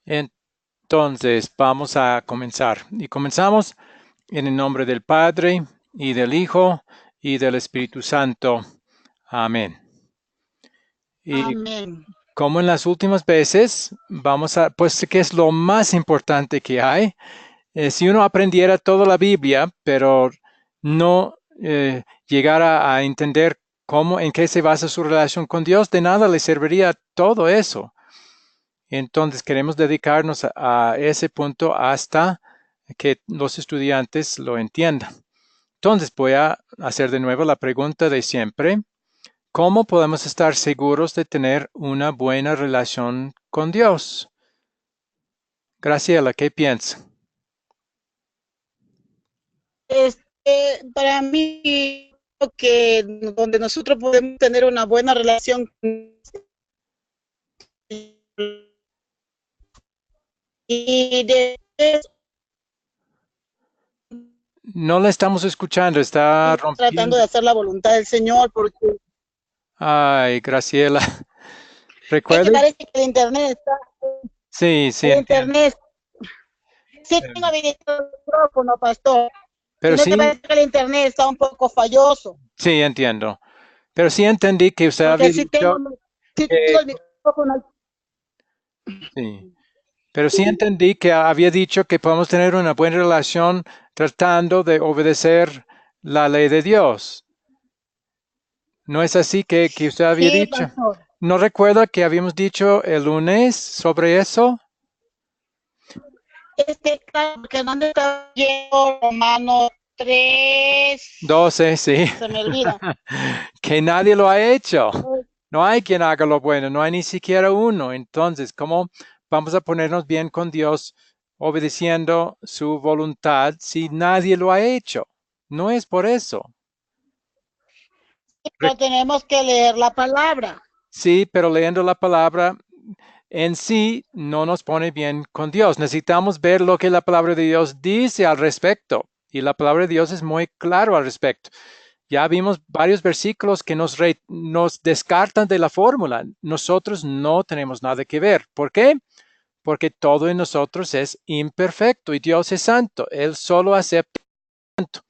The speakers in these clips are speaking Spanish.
Entonces, vamos a comenzar. Y comenzamos en el nombre del Padre, y del Hijo, y del Espíritu Santo. Amén. Y Amén. como en las últimas veces, pues, ¿qué es lo más importante que hay? Si uno aprendiera toda la Biblia, pero no llegara a entender en qué se basa su relación con Dios, de nada le serviría todo eso. Entonces queremos dedicarnos a ese punto hasta que los estudiantes lo entiendan. Entonces voy a hacer de nuevo la pregunta de siempre. ¿Cómo podemos estar seguros de tener una buena relación con Dios? Graciela, ¿qué piensa? Para mí, creo que donde nosotros podemos tener una buena relación y después No la estamos escuchando, está tratando de rompiendo. hacer la voluntad del Señor, porque Ay, Graciela, es que recuerde. parece que Sí, sí, el entiendo. internet, sí Pero, tengo habilitado el micrófono, pastor, pero sino que sí, parece que el internet está un poco falloso, sí, entiendo. Pero sí entendí que usted porque había dicho sí tengo que, el micrófono. sí, pero sí entendí que había dicho que podemos tener una buena relación tratando de obedecer la ley de Dios. ¿No es así que usted había Sí, dicho? pastor. ¿No recuerda que habíamos dicho el lunes sobre eso? Claro, porque ¿dónde está yendo Romano 3? 12, sí. Se me olvida. Que nadie lo ha hecho. No hay quien haga lo bueno, no hay ni siquiera uno. Entonces, ¿cómo vamos a ponernos bien con Dios obedeciendo su voluntad si nadie lo ha hecho? No es por eso. Re- Pero tenemos que leer la palabra. Sí, pero leyendo la palabra en sí no nos pone bien con Dios. Necesitamos ver lo que la palabra de Dios dice al respecto. Y la palabra de Dios es muy claro al respecto. Ya vimos varios versículos que nos descartan de la fórmula. Nosotros no tenemos nada que ver. ¿Por qué? Porque todo en nosotros es imperfecto y Dios es santo. Él solo acepta santo.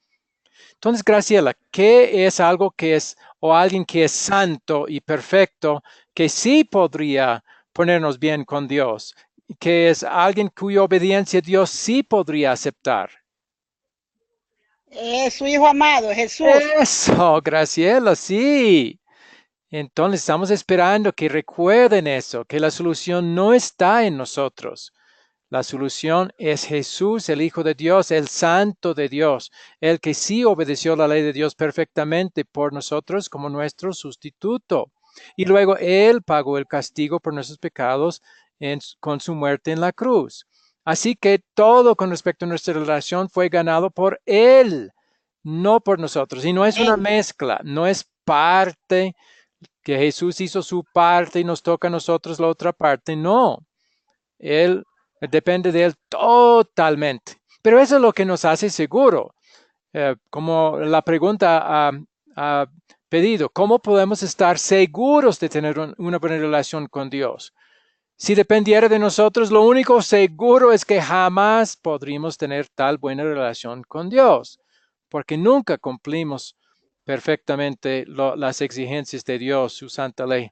Entonces, Graciela, ¿qué es algo que es o alguien que es santo y perfecto que sí podría ponernos bien con Dios? Que es alguien cuya obediencia Dios sí podría aceptar. Es su Hijo amado, Jesús. Eso, Graciela, sí. Entonces estamos esperando que recuerden eso, que la solución no está en nosotros. La solución es Jesús, el Hijo de Dios, el Santo de Dios, el que sí obedeció la ley de Dios perfectamente por nosotros como nuestro sustituto. Y luego Él pagó el castigo por nuestros pecados con su muerte en la cruz. Así que todo con respecto a nuestra relación fue ganado por Él, no por nosotros. Y no es una Amén. mezcla, no es parte que Jesús hizo su parte y nos toca a nosotros la otra parte. No, Él depende de Él totalmente. Pero eso es lo que nos hace seguro. Como la pregunta ha pedido, ¿cómo podemos estar seguros de tener una buena relación con Dios? Si dependiera de nosotros, lo único seguro es que jamás podríamos tener tal buena relación con Dios, porque nunca cumplimos perfectamente las exigencias de Dios, su santa ley.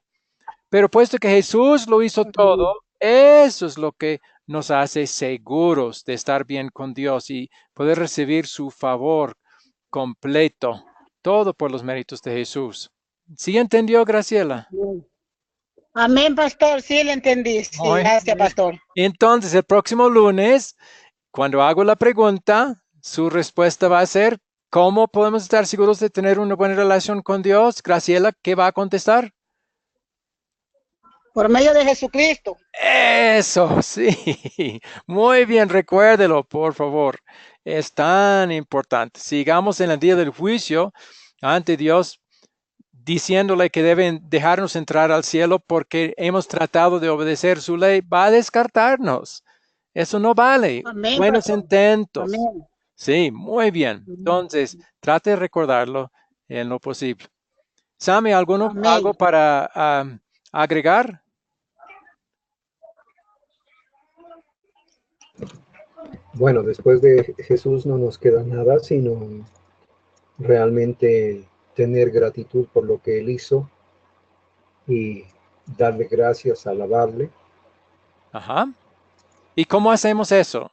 Pero puesto que Jesús lo hizo todo, eso es lo que nos hace seguros de estar bien con Dios y poder recibir su favor completo, todo por los méritos de Jesús. ¿Sí entendió, Graciela? Amén, pastor. Sí, le entendí. Sí, Muy gracias, bien. pastor. Entonces, el próximo lunes, cuando hago la pregunta, su respuesta va a ser, ¿cómo podemos estar seguros de tener una buena relación con Dios? Graciela, ¿qué va a contestar? Por medio de Jesucristo. Eso, sí. Muy bien, recuérdelo, por favor. Es tan importante. Sigamos en el día del juicio ante Dios diciéndole que deben dejarnos entrar al cielo porque hemos tratado de obedecer su ley. Va a descartarnos. Eso no vale. Amén, Buenos pastor. intentos. Amén. Sí, muy bien. Entonces, trate de recordarlo en lo posible. Sammy, algo Amén. para agregar? Bueno, después de Jesús no nos queda nada, sino realmente tener gratitud por lo que Él hizo y darle gracias, alabarle. Ajá. ¿Y cómo hacemos eso?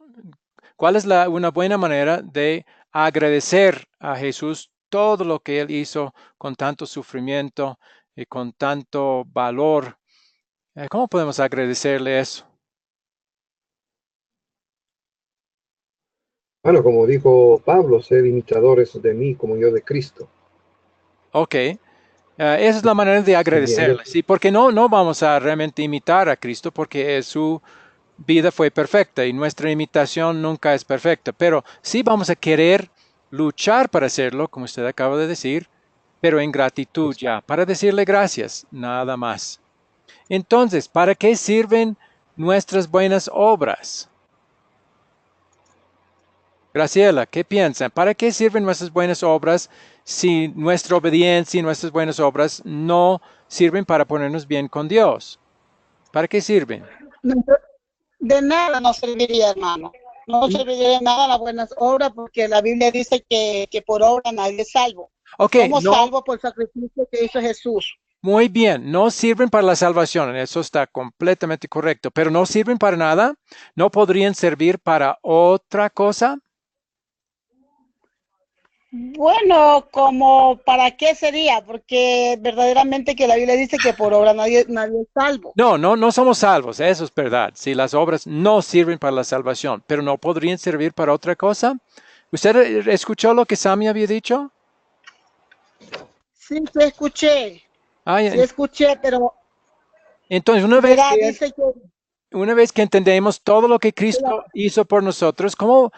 ¿Cuál es una buena manera de agradecer a Jesús todo lo que Él hizo con tanto sufrimiento y con tanto valor? ¿Cómo podemos agradecerle eso? Bueno, como dijo Pablo, ser imitadores de mí como yo de Cristo. Ok, esa es la manera de Siguiendo. agradecerle, sí, porque no vamos a realmente imitar a Cristo porque su vida fue perfecta y nuestra imitación nunca es perfecta, pero sí vamos a querer luchar para hacerlo, como usted acaba de decir, pero en gratitud ya, para decirle gracias, nada más. Entonces, ¿para qué sirven nuestras buenas obras? Graciela, ¿qué piensan? ¿Para qué sirven nuestras buenas obras si nuestra obediencia y nuestras buenas obras no sirven para ponernos bien con Dios? ¿Para qué sirven? De nada nos serviría, hermano. No serviría de nada las buenas obras porque la Biblia dice que por obra nadie es salvo. Ok, Somos no, salvos por el sacrificio que hizo Jesús. muy bien, no sirven para la salvación, eso está completamente correcto, pero no sirven para nada, no podrían servir para otra cosa. Bueno, como para qué sería, porque verdaderamente que la Biblia dice que por obra nadie es salvo. No somos salvos, eso es verdad. Si las obras no sirven para la salvación, pero no podrían servir para otra cosa. ¿Usted escuchó lo que Sammy había dicho? Sí, sí Ah, escuché, pero entonces, mira, dice que una vez que entendemos todo lo que Cristo hizo por nosotros, ¿cómo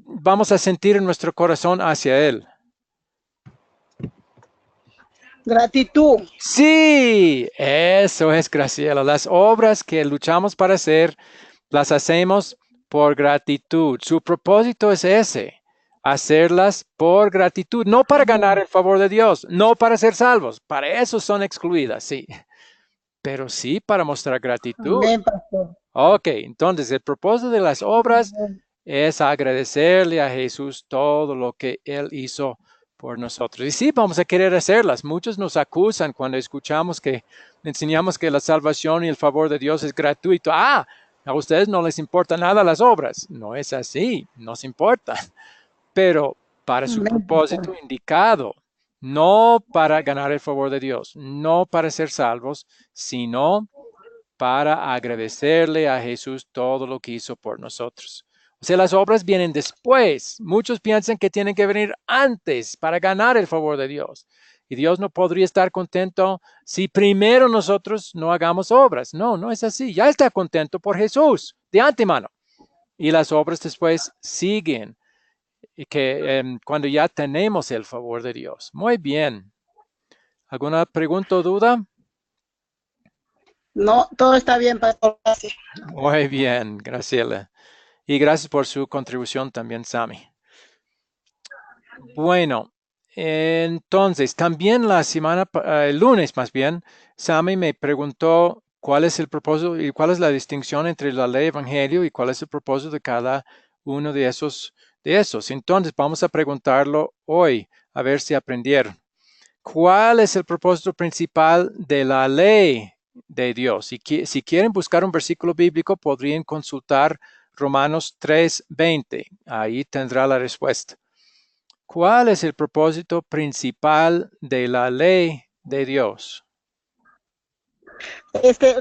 vamos a sentir en nuestro corazón hacia Él? gratitud. Sí, eso es, Graciela. Las obras que luchamos para hacer, las hacemos por gratitud. Su propósito es ese, hacerlas por gratitud, no para ganar el favor de Dios, no para ser salvos. Para eso son excluidas, sí, pero sí para mostrar gratitud. Amén, pastor. Ok, entonces el propósito de las obras es agradecerle a Jesús todo lo que Él hizo por nosotros. Y sí, vamos a querer hacerlas. Muchos nos acusan cuando escuchamos que enseñamos que la salvación y el favor de Dios es gratuito. Ah, a ustedes no les importa nada las obras. No es así, nos importa, pero para su Amén, propósito pastor. indicado, no para ganar el favor de Dios, no para ser salvos, sino para agradecerle a Jesús todo lo que hizo por nosotros. O sea, las obras vienen después. Muchos piensan que tienen que venir antes para ganar el favor de Dios. Y Dios no podría estar contento si primero nosotros no hagamos obras. No, no es así. Ya está contento por Jesús de antemano. Y las obras después siguen y que cuando ya tenemos el favor de Dios. Muy bien. ¿Alguna pregunta o duda? No, todo está bien, pastor. Gracias. Muy bien, Graciela. Y gracias por su contribución también, Sammy. Bueno, entonces, también el lunes más bien, Sammy me preguntó cuál es el propósito y cuál es la distinción entre la ley y evangelio y cuál es el propósito de cada uno de esos. Entonces, vamos a preguntarlo hoy, a ver si aprendieron. ¿Cuál es el propósito principal de la ley de Dios? Si quieren buscar un versículo bíblico, podrían consultar Romanos 3:20. Ahí tendrá la respuesta. ¿Cuál es el propósito principal de la ley de Dios?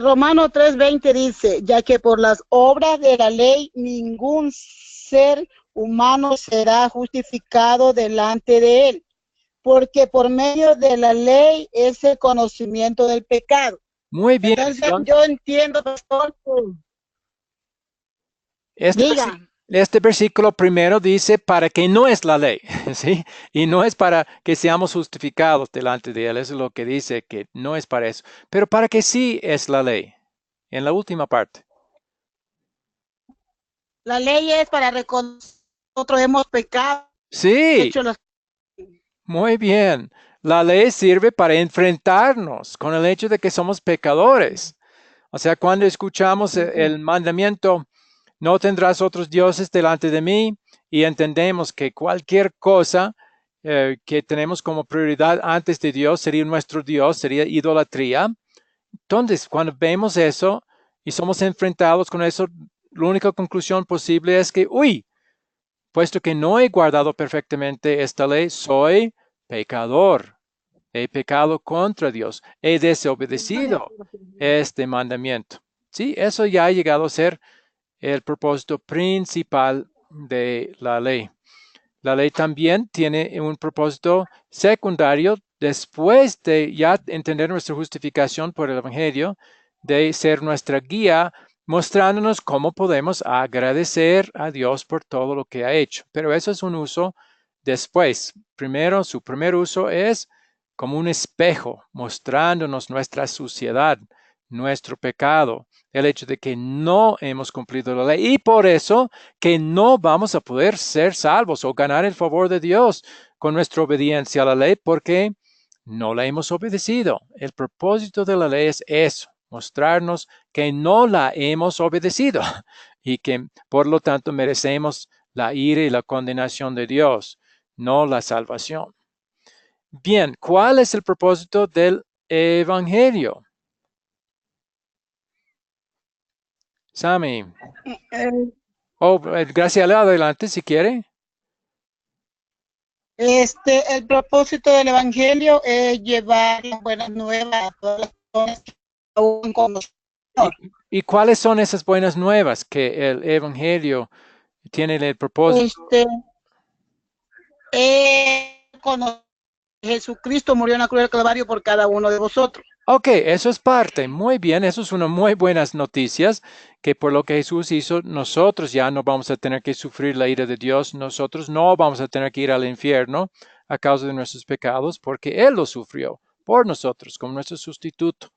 Romano 3:20 dice, ya que por las obras de la ley ningún ser humano será justificado delante de él, porque por medio de la ley es el conocimiento del pecado. Muy bien. Entonces yo entiendo, pastor, Este, diga. este versículo primero dice para que no es la ley, ¿sí? Y no es para que seamos justificados delante de Él. Eso es lo que dice, que no es para eso. Pero para que sí es la ley, en la última parte. La ley es para reconocer que nosotros hemos pecado, Sí, hecho las... muy bien. La ley sirve para enfrentarnos con el hecho de que somos pecadores. O sea, cuando escuchamos el mandamiento, no tendrás otros dioses delante de mí, y entendemos que cualquier cosa que tenemos como prioridad antes de Dios sería nuestro Dios, sería idolatría. Entonces, cuando vemos eso y somos enfrentados con eso, la única conclusión posible es que, uy, puesto que no he guardado perfectamente esta ley, soy pecador. He pecado contra Dios. He desobedecido este mandamiento. Sí, eso ya ha llegado a ser el propósito principal de la ley. La ley también tiene un propósito secundario después de ya entender nuestra justificación por el Evangelio, de ser nuestra guía, mostrándonos cómo podemos agradecer a Dios por todo lo que ha hecho. Pero eso es un uso después. Primero, su primer uso es como un espejo, mostrándonos nuestra suciedad, nuestro pecado, el hecho de que no hemos cumplido la ley y por eso que no vamos a poder ser salvos o ganar el favor de Dios con nuestra obediencia a la ley porque no la hemos obedecido. El propósito de la ley es eso, mostrarnos que no la hemos obedecido y que por lo tanto merecemos la ira y la condenación de Dios, no la salvación. Bien, ¿cuál es el propósito del Evangelio? Sammy. Graciela, adelante si quiere. El propósito del Evangelio es llevar las buenas nuevas a todas las personas que aún conocen. ¿Y cuáles son esas buenas nuevas que el Evangelio tiene el propósito? Jesucristo murió en la cruz del Calvario por cada uno de vosotros. Ok, eso es parte. Muy bien, eso es una muy buenas noticias, que por lo que Jesús hizo, nosotros ya no vamos a tener que sufrir la ira de Dios, nosotros no vamos a tener que ir al infierno a causa de nuestros pecados, porque Él lo sufrió por nosotros como nuestro sustituto.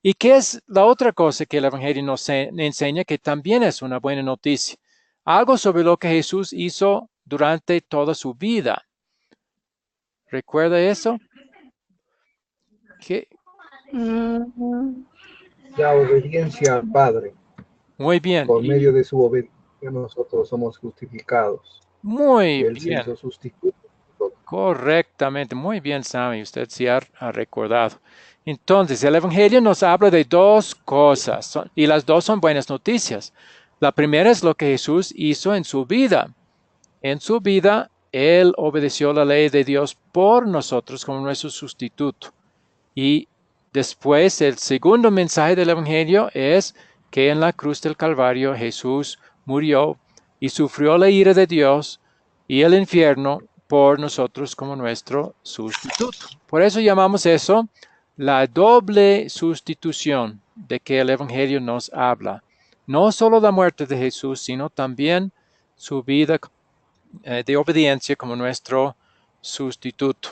¿Y qué es la otra cosa que el Evangelio nos enseña que también es una buena noticia? Algo sobre lo que Jesús hizo durante toda su vida. ¿Recuerda eso? ¿Qué? La obediencia al Padre. Muy bien. Por medio de su obediencia nosotros somos justificados. Muy Él se bien. hizo sustituto. Correctamente. Muy bien, Sammy. Usted sí ha recordado. Entonces, el Evangelio nos habla de dos cosas y las dos son buenas noticias. La primera es lo que Jesús hizo en su vida. En su vida, Él obedeció la ley de Dios por nosotros como nuestro sustituto. Y después, el segundo mensaje del Evangelio es que en la cruz del Calvario Jesús murió y sufrió la ira de Dios y el infierno por nosotros como nuestro sustituto. Por eso llamamos eso la doble sustitución de que el Evangelio nos habla. No solo la muerte de Jesús, sino también su vida de obediencia como nuestro sustituto.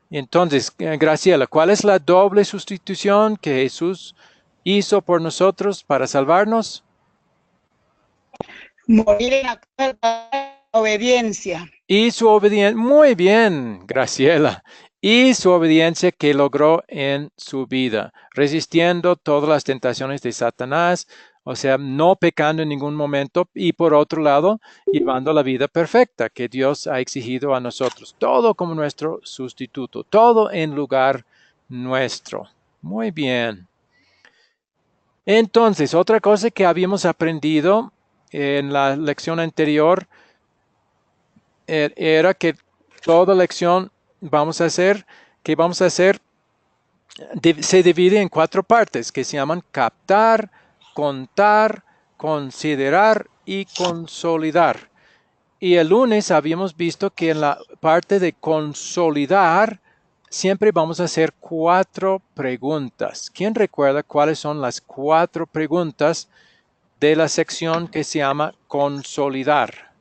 Entonces, Graciela, ¿cuál es la doble sustitución que Jesús hizo por nosotros para salvarnos? Morir en la obediencia. Y su obediencia, muy bien, Graciela, y su obediencia que logró en su vida, resistiendo todas las tentaciones de Satanás, o sea, no pecando en ningún momento y por otro lado, llevando la vida perfecta que Dios ha exigido a nosotros, todo como nuestro sustituto, todo en lugar nuestro. Muy bien. Entonces, otra cosa que habíamos aprendido en la lección anterior era que toda lección que vamos a hacer se divide en 4 partes que se llaman captar, contar, considerar y consolidar. Y el lunes habíamos visto que en la parte de consolidar siempre vamos a hacer 4 preguntas. ¿Quién recuerda cuáles son las 4 preguntas de la sección que se llama consolidar?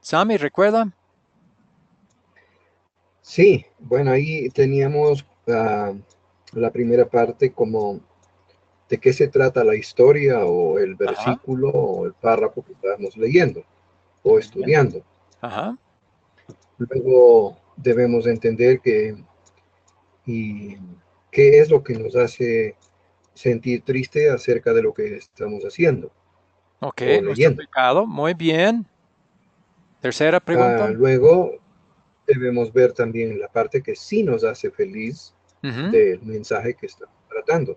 Sammy, ¿recuerda? Sí, bueno, ahí teníamos la primera parte como de qué se trata la historia o el versículo o el párrafo que estábamos leyendo o estudiando. Ajá. Luego debemos entender qué es lo que nos hace sentir triste acerca de lo que estamos haciendo. Ok, o nuestro leyendo. pecado. Muy bien. Tercera pregunta. Luego debemos ver también la parte que sí nos hace feliz Ujú. del mensaje que estamos tratando.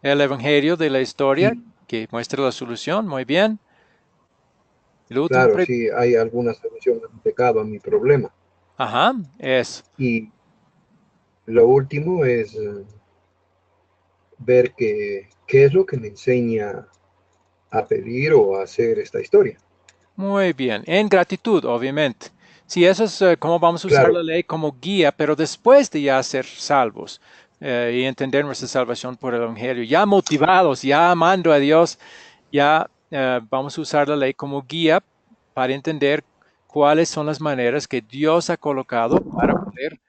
El evangelio de la historia Y que muestra la solución. Muy bien. El último claro, si hay alguna solución a mi pecado, a mi problema. Ajá, es. Y lo último es ver qué es lo que me enseña a pedir o a hacer esta historia. Muy bien. En gratitud, obviamente. Sí, eso es cómo vamos a usar Claro, la ley como guía, pero después de ya ser salvos y entender nuestra salvación por el evangelio, ya motivados, ya amando a Dios, ya vamos a usar la ley como guía para entender cuáles son las maneras que Dios ha colocado para poder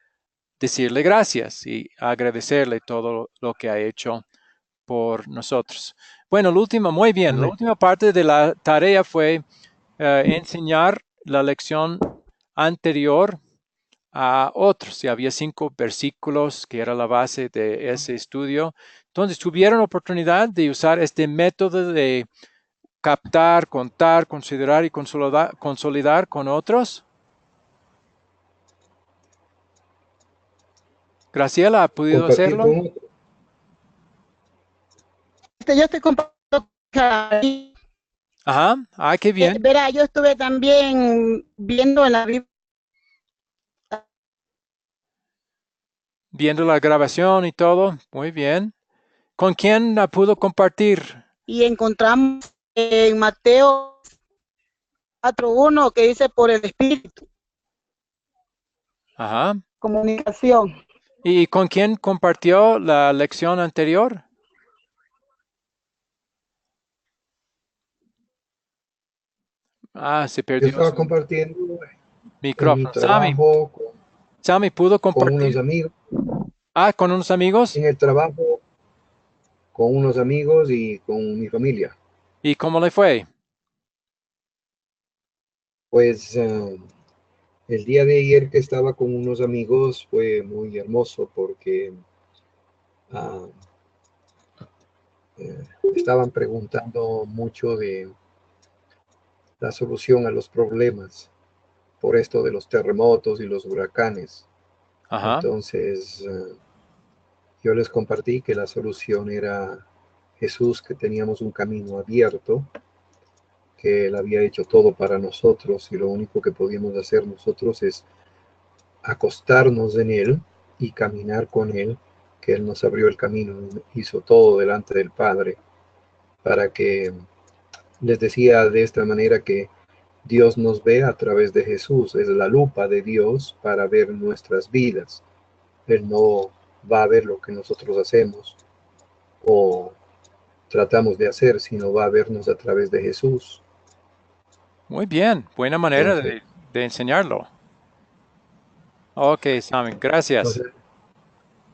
decirle gracias y agradecerle todo lo que ha hecho por nosotros. Bueno, la última, muy bien, la amén. última parte de la tarea fue enseñar la lección anterior a otros. Y había 5 versículos que era la base de ese estudio. Entonces, tuvieron oportunidad de usar este método de captar, contar, considerar y consolidar con otros. Graciela, ¿ha podido Compartir hacerlo? con otros. Yo estoy compartiendo. Ajá, qué bien. Verá, yo estuve también viendo en la Biblia Viendo la grabación y todo, muy bien. ¿Con quién la pudo compartir? y encontramos en Mateo 4:1 que dice por el Espíritu, Ajá. comunicación. ¿Y con quién compartió la lección anterior? Se Yo perdió estaba su compartiendo en mi micrófono. Sammy, trabajo Sammy pudo con unos compartir. amigos, Con unos amigos. en el trabajo con unos amigos y con mi familia. ¿Y cómo le fue? Pues el día de ayer que estaba con unos amigos fue muy hermoso porque ah, eh, estaban preguntando mucho de la solución a los problemas por esto de los terremotos y los huracanes. Ajá. Entonces, yo les compartí que la solución era Jesús, que teníamos un camino abierto, que Él había hecho todo para nosotros y lo único que podíamos hacer nosotros es acostarnos en Él y caminar con Él, que Él nos abrió el camino, hizo todo delante del Padre, para que les decía de esta manera que Dios nos ve a través de Jesús, es la lupa de Dios para ver nuestras vidas. Él no va a ver lo que nosotros hacemos o tratamos de hacer, sino va a vernos a través de Jesús. Muy bien. Buena manera Entonces, de enseñarlo. Ok, Sammy, gracias.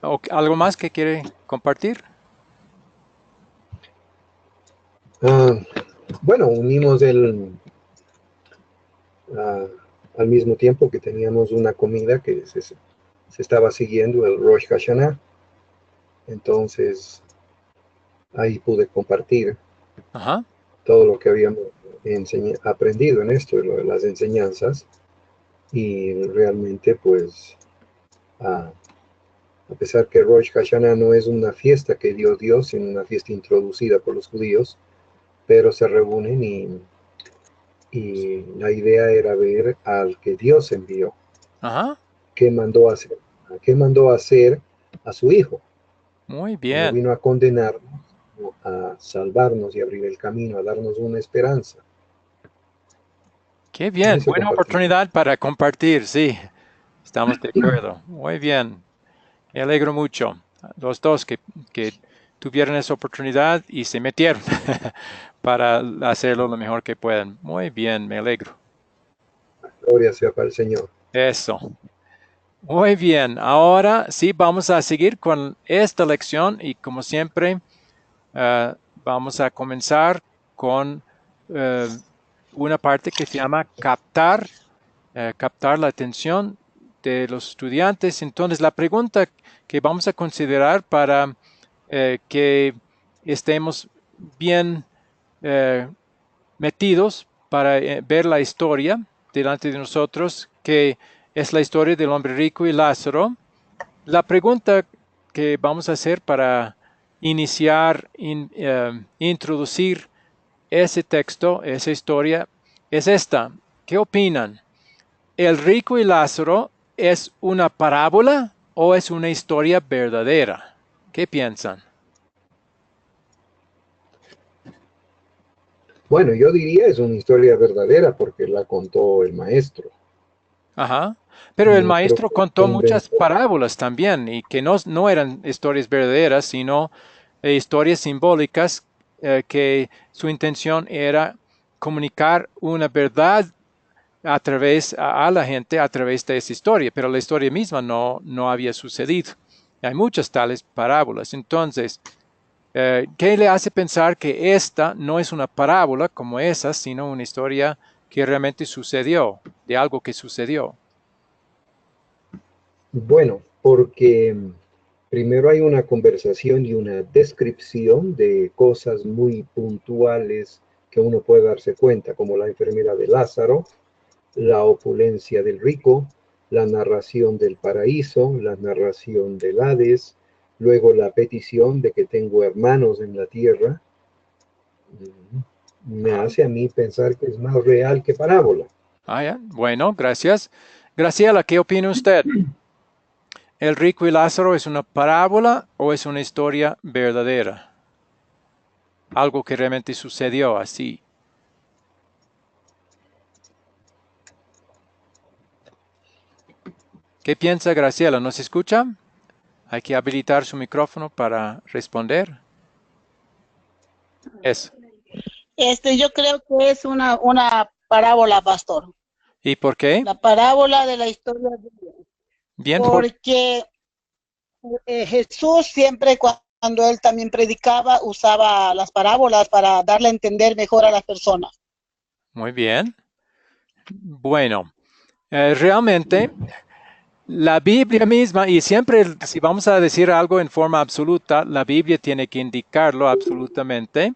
entonces ¿Algo más que quiere compartir? ah, bueno, unimos ah, al mismo tiempo que teníamos una comida que se estaba siguiendo el Rosh Hashanah. Entonces, ahí pude compartir Ajá. todo lo que habíamos aprendido en esto, las enseñanzas, y realmente pues a pesar que Rosh Hashanah no es una fiesta que dio Dios, sino una fiesta introducida por los judíos, pero se reúnen y la idea era ver al que Dios envió, Ajá. qué mandó a hacer, qué mandó a hacer a su Hijo, Muy que no bien. vino a condenarnos, sino a salvarnos y abrir el camino, a darnos una esperanza. Qué En bien. eso Buena compartimos. oportunidad para compartir. Sí, estamos de acuerdo. Muy bien. Me alegro mucho. Los dos que tuvieron esa oportunidad y se metieron para hacerlo lo mejor que puedan. Muy bien, me alegro. Gloria sea para el Señor. Eso. Muy bien. Ahora sí vamos a seguir con esta lección y como siempre vamos a comenzar con eh, una parte que se llama captar la atención de los estudiantes. Entonces, la pregunta que vamos a considerar para que estemos bien eh, metidos para ver la historia delante de nosotros, que es la historia del hombre rico y Lázaro. La pregunta que vamos a hacer para iniciar, introducir ese texto, esa historia, es esta. ¿Qué opinan? ¿El rico y Lázaro es una parábola o es una historia verdadera? ¿Qué piensan? Bueno, yo diría es una historia verdadera porque la contó el maestro. Ajá. Pero el No creo maestro que se contó muchas inventó. parábolas también y que no eran historias verdaderas, sino historias simbólicas que su intención era comunicar una verdad a la gente a través de esa historia, pero la historia misma no había sucedido. Hay muchas tales parábolas. Entonces, ¿qué le hace pensar que esta no es una parábola como esa, sino una historia que realmente sucedió, de algo que sucedió? Bueno, porque primero hay una conversación y una descripción de cosas muy puntuales que uno puede darse cuenta, como la enfermedad de Lázaro, la opulencia del rico, la narración del paraíso, la narración del Hades, luego la petición de que tengo hermanos en la tierra. Me Ah, hace a mí pensar que es más real que parábola. ya. Bueno, gracias. Graciela, ¿qué opina usted? ¿El rico y Lázaro es una parábola o es una historia verdadera? Algo que realmente sucedió así. ¿Qué piensa Graciela? ¿Nos escucha? Hay que habilitar su micrófono para responder. Eso. Yo creo que es una parábola, pastor. ¿Y por qué? La parábola de la historia de Dios. Bien, Porque Jesús siempre cuando él también predicaba usaba las parábolas para darle a entender mejor a las personas. muy bien. Bueno, realmente la Biblia misma, y siempre si vamos a decir algo en forma absoluta, la Biblia tiene que indicarlo absolutamente.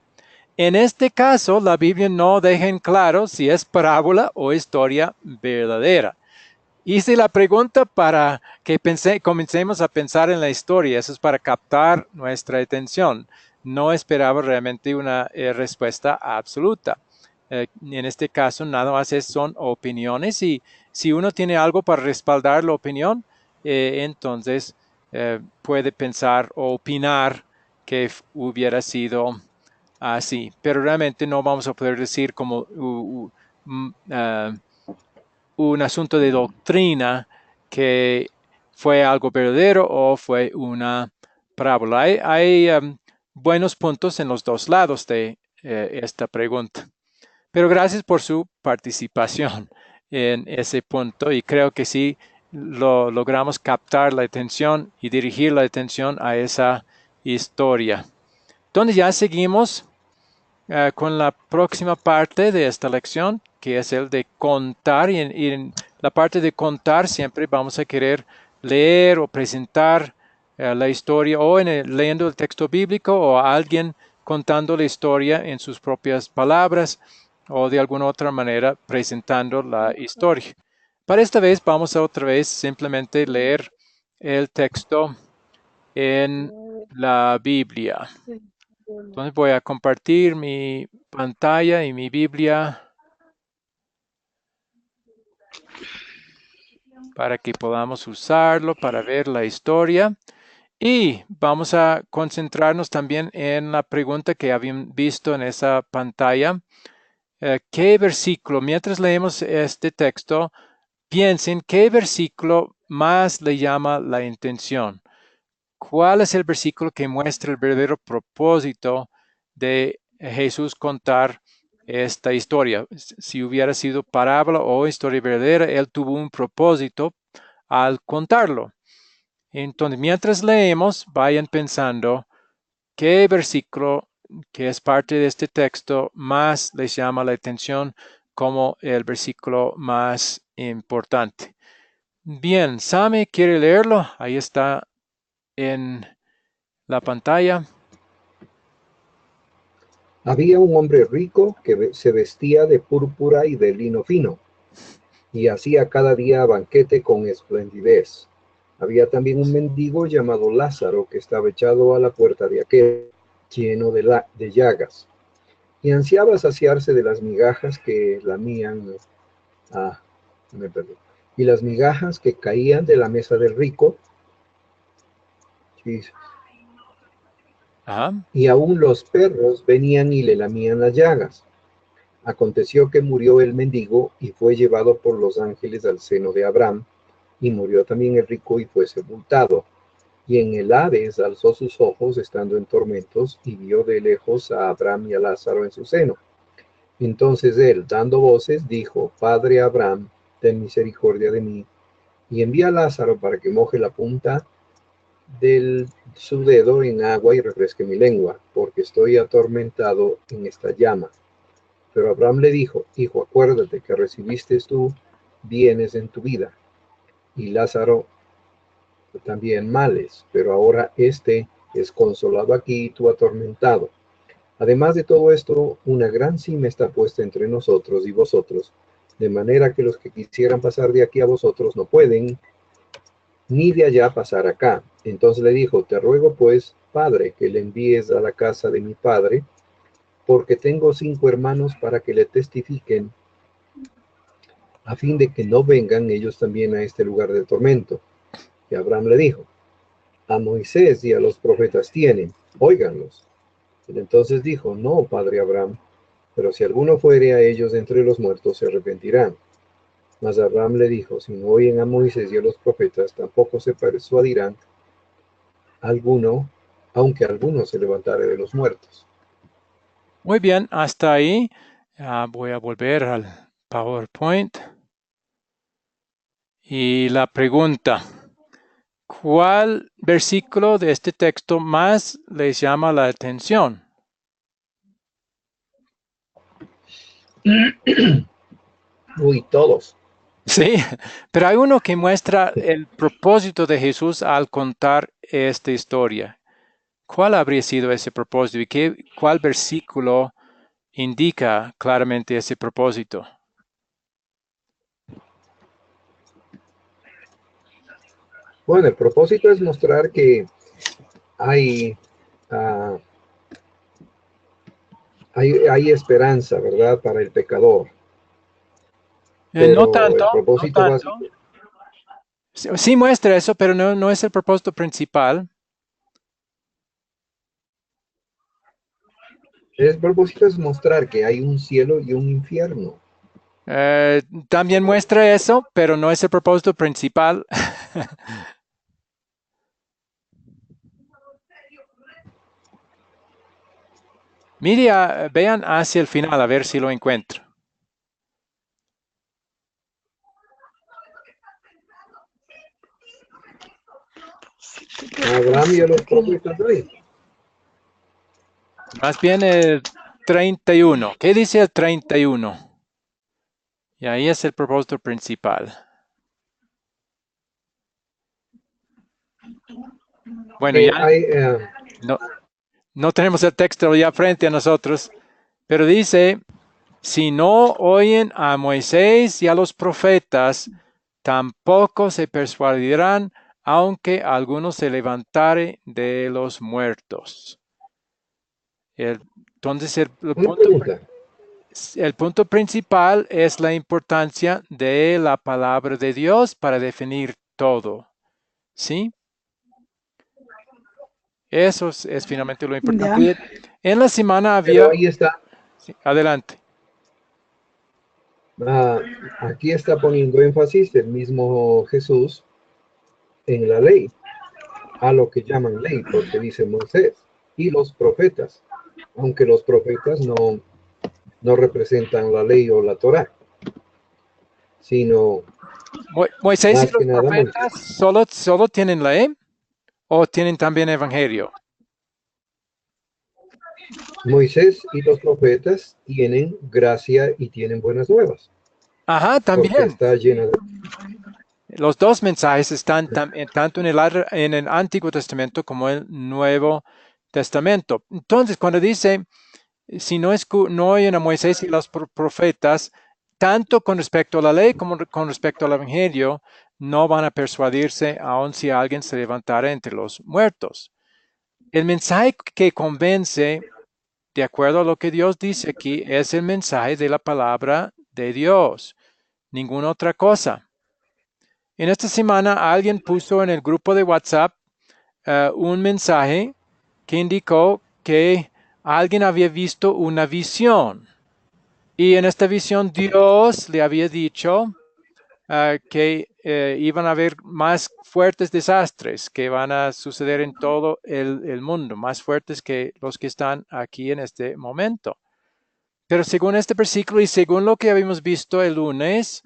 En este caso, la Biblia no deja en claro si es parábola o historia verdadera. Hice la pregunta para que comencemos a pensar en la historia, eso es para captar nuestra atención. No esperaba realmente una respuesta absoluta. En este caso, nada más son opiniones y si uno tiene algo para respaldar la opinión, entonces puede pensar o opinar que hubiera sido así. Pero realmente no vamos a poder decir como un asunto de doctrina que fue algo verdadero o fue una parábola. Hay buenos puntos en los dos lados de esta pregunta. Pero gracias por su participación en ese punto y creo que sí logramos captar la atención y dirigir la atención a esa historia. Entonces ya seguimos con la próxima parte de esta lección, que es el de contar. Y en la parte de contar siempre vamos a querer leer o presentar la historia o leyendo el texto bíblico o a alguien contando la historia en sus propias palabras o de alguna otra manera presentando la historia. Para esta vez vamos a otra vez simplemente leer el texto en la Biblia. Entonces voy a compartir mi pantalla y mi Biblia para que podamos usarlo para ver la historia. Y vamos a concentrarnos también en la pregunta que habían visto en esa pantalla. ¿Qué versículo, mientras leemos este texto, piensen qué versículo más le llama la intención? ¿Cuál es el versículo que muestra el verdadero propósito de Jesús contar esta historia? Si hubiera sido parábola o historia verdadera, él tuvo un propósito al contarlo. Entonces, mientras leemos, vayan pensando qué versículo que es parte de este texto más les llama la atención como el versículo más importante. Bien, Sami, ¿quiere leerlo? Ahí está en la pantalla. Había un hombre rico que se vestía de púrpura y de lino fino, y hacía cada día banquete con esplendidez. Había también un mendigo llamado Lázaro que estaba echado a la puerta de aquel, lleno de llagas, y ansiaba saciarse de las migajas que lamían, ah, me perdí, y las migajas que caían de la mesa del rico, Ajá. y aún los perros venían y le lamían las llagas. Aconteció que murió el mendigo y fue llevado por los ángeles al seno de Abraham, y murió también el rico y fue sepultado. Y en el Hades alzó sus ojos estando en tormentos y vio de lejos a Abraham y a Lázaro en su seno. Entonces él, dando voces, dijo: Padre Abraham, ten misericordia de mí, y envía a Lázaro para que moje la punta de su dedo en agua y refresque mi lengua, porque estoy atormentado en esta llama. Pero Abraham le dijo: Hijo, acuérdate que recibiste tú bienes en tu vida, y Lázaro también males, pero ahora este es consolado aquí y tú atormentado. Además de todo esto, una gran cima está puesta entre nosotros y vosotros, de manera que los que quisieran pasar de aquí a vosotros no pueden, ni de allá pasar acá. Entonces le dijo: Te ruego pues, Padre, que le envíes a la casa de mi padre, porque tengo 5 hermanos para que le testifiquen, a fin de que no vengan ellos también a este lugar de tormento. Y Abraham le dijo: A Moisés y a los profetas tienen, óiganlos. Él entonces dijo: No, padre Abraham, pero si alguno fuere a ellos entre los muertos, se arrepentirán. Mas Abraham le dijo: Si no oyen a Moisés y a los profetas, tampoco se persuadirán alguno, aunque alguno se levantare de los muertos. Muy bien, hasta ahí. Voy a volver al PowerPoint. Y la pregunta, ¿cuál versículo de este texto más les llama la atención? Uy, todos. Sí, pero hay uno que muestra el propósito de Jesús al contar esta historia. ¿Cuál habría sido ese propósito y cuál versículo indica claramente ese propósito? Bueno, el propósito es mostrar que hay, uh, hay esperanza, ¿verdad?, para el pecador. No Pero tanto, el no propósito tanto. básico, Sí muestra eso, pero no es el propósito principal. el propósito es mostrar que hay un cielo y un infierno. También muestra eso, pero no es el propósito principal. Mire, vean hacia el final a ver si lo encuentro. Abraham y a los profetas hoy. Más bien el 31. ¿Qué dice el 31? Y ahí es el propósito principal. Bueno, ya Hay, no, no tenemos el texto ya frente a nosotros, pero dice, si no oyen a Moisés y a los profetas, tampoco se persuadirán, aunque alguno se levantare de los muertos. Entonces, una pregunta. el punto principal es la importancia de la palabra de Dios para definir todo. ¿Sí? Eso es finalmente lo Ya. importante. En la semana Pero había... ahí está, Sí, adelante. ah, aquí está poniendo énfasis el mismo Jesús en la ley, a lo que llaman ley, porque dice Moisés y los profetas, aunque los profetas no representan la ley o la Torá, sino Moisés y más que los nada Moisés. profetas solo tienen ley o tienen también evangelio. Moisés y los profetas tienen gracia y tienen buenas nuevas, Ajá, porque también. está llena de... Los dos mensajes están tanto en el Antiguo Testamento como el Nuevo Testamento. Entonces, cuando dice si no oyen a Moisés y los profetas, tanto con respecto a la ley como con respecto al Evangelio, no van a persuadirse aun si alguien se levantara entre los muertos. El mensaje que convence, de acuerdo a lo que Dios dice aquí, es el mensaje de la palabra de Dios, ninguna otra cosa. En esta semana alguien puso en el grupo de WhatsApp un mensaje que indicó que alguien había visto una visión. Y en esta visión Dios le había dicho que iban a haber más fuertes desastres que van a suceder en todo el mundo, más fuertes que los que están aquí en este momento. Pero según este versículo y según lo que habíamos visto el lunes,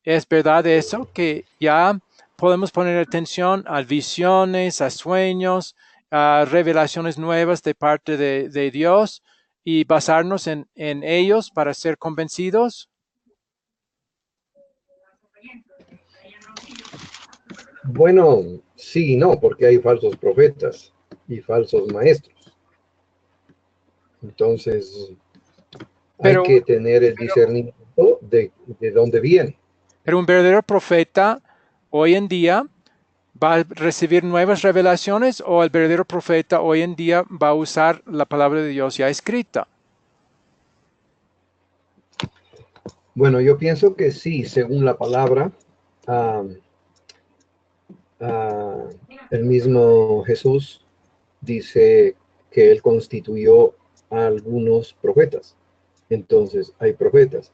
¿es verdad eso? Que ya podemos poner atención a visiones, a sueños, a revelaciones nuevas de parte de Dios y basarnos en ellos para ser convencidos. Bueno, sí y no, porque hay falsos profetas y falsos maestros. Entonces, hay Pero, que tener el discernimiento de dónde viene. pero un verdadero profeta hoy en día va a recibir nuevas revelaciones o el verdadero profeta hoy en día va a usar la palabra de Dios ya escrita. Bueno, yo pienso que sí, según la palabra, el mismo Jesús dice que él constituyó a algunos profetas. Entonces, hay profetas.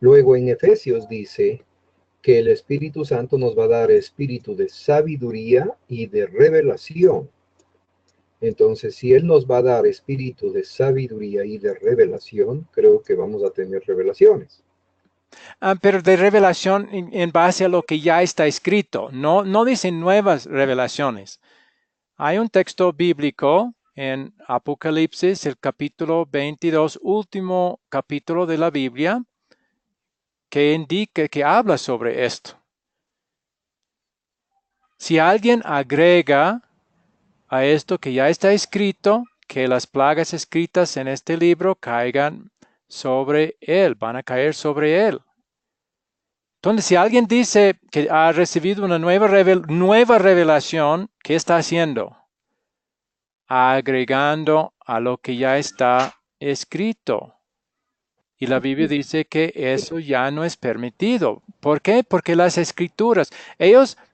Luego en Efesios dice que el Espíritu Santo nos va a dar espíritu de sabiduría y de revelación. Entonces, si Él nos va a dar espíritu de sabiduría y de revelación, creo que vamos a tener revelaciones. Pero de revelación en base a lo que ya está escrito, no dicen nuevas revelaciones. Hay un texto bíblico en Apocalipsis, el capítulo 22, último capítulo de la Biblia, que indica, que habla sobre esto. Si alguien agrega a esto que ya está escrito, que las plagas escritas en este libro caigan sobre él, van a caer sobre él. Entonces, si alguien dice que ha recibido una nueva revelación, ¿qué está haciendo? Agregando a lo que ya está escrito. Y la Biblia dice que eso ya no es permitido. ¿Por qué? Porque las escrituras,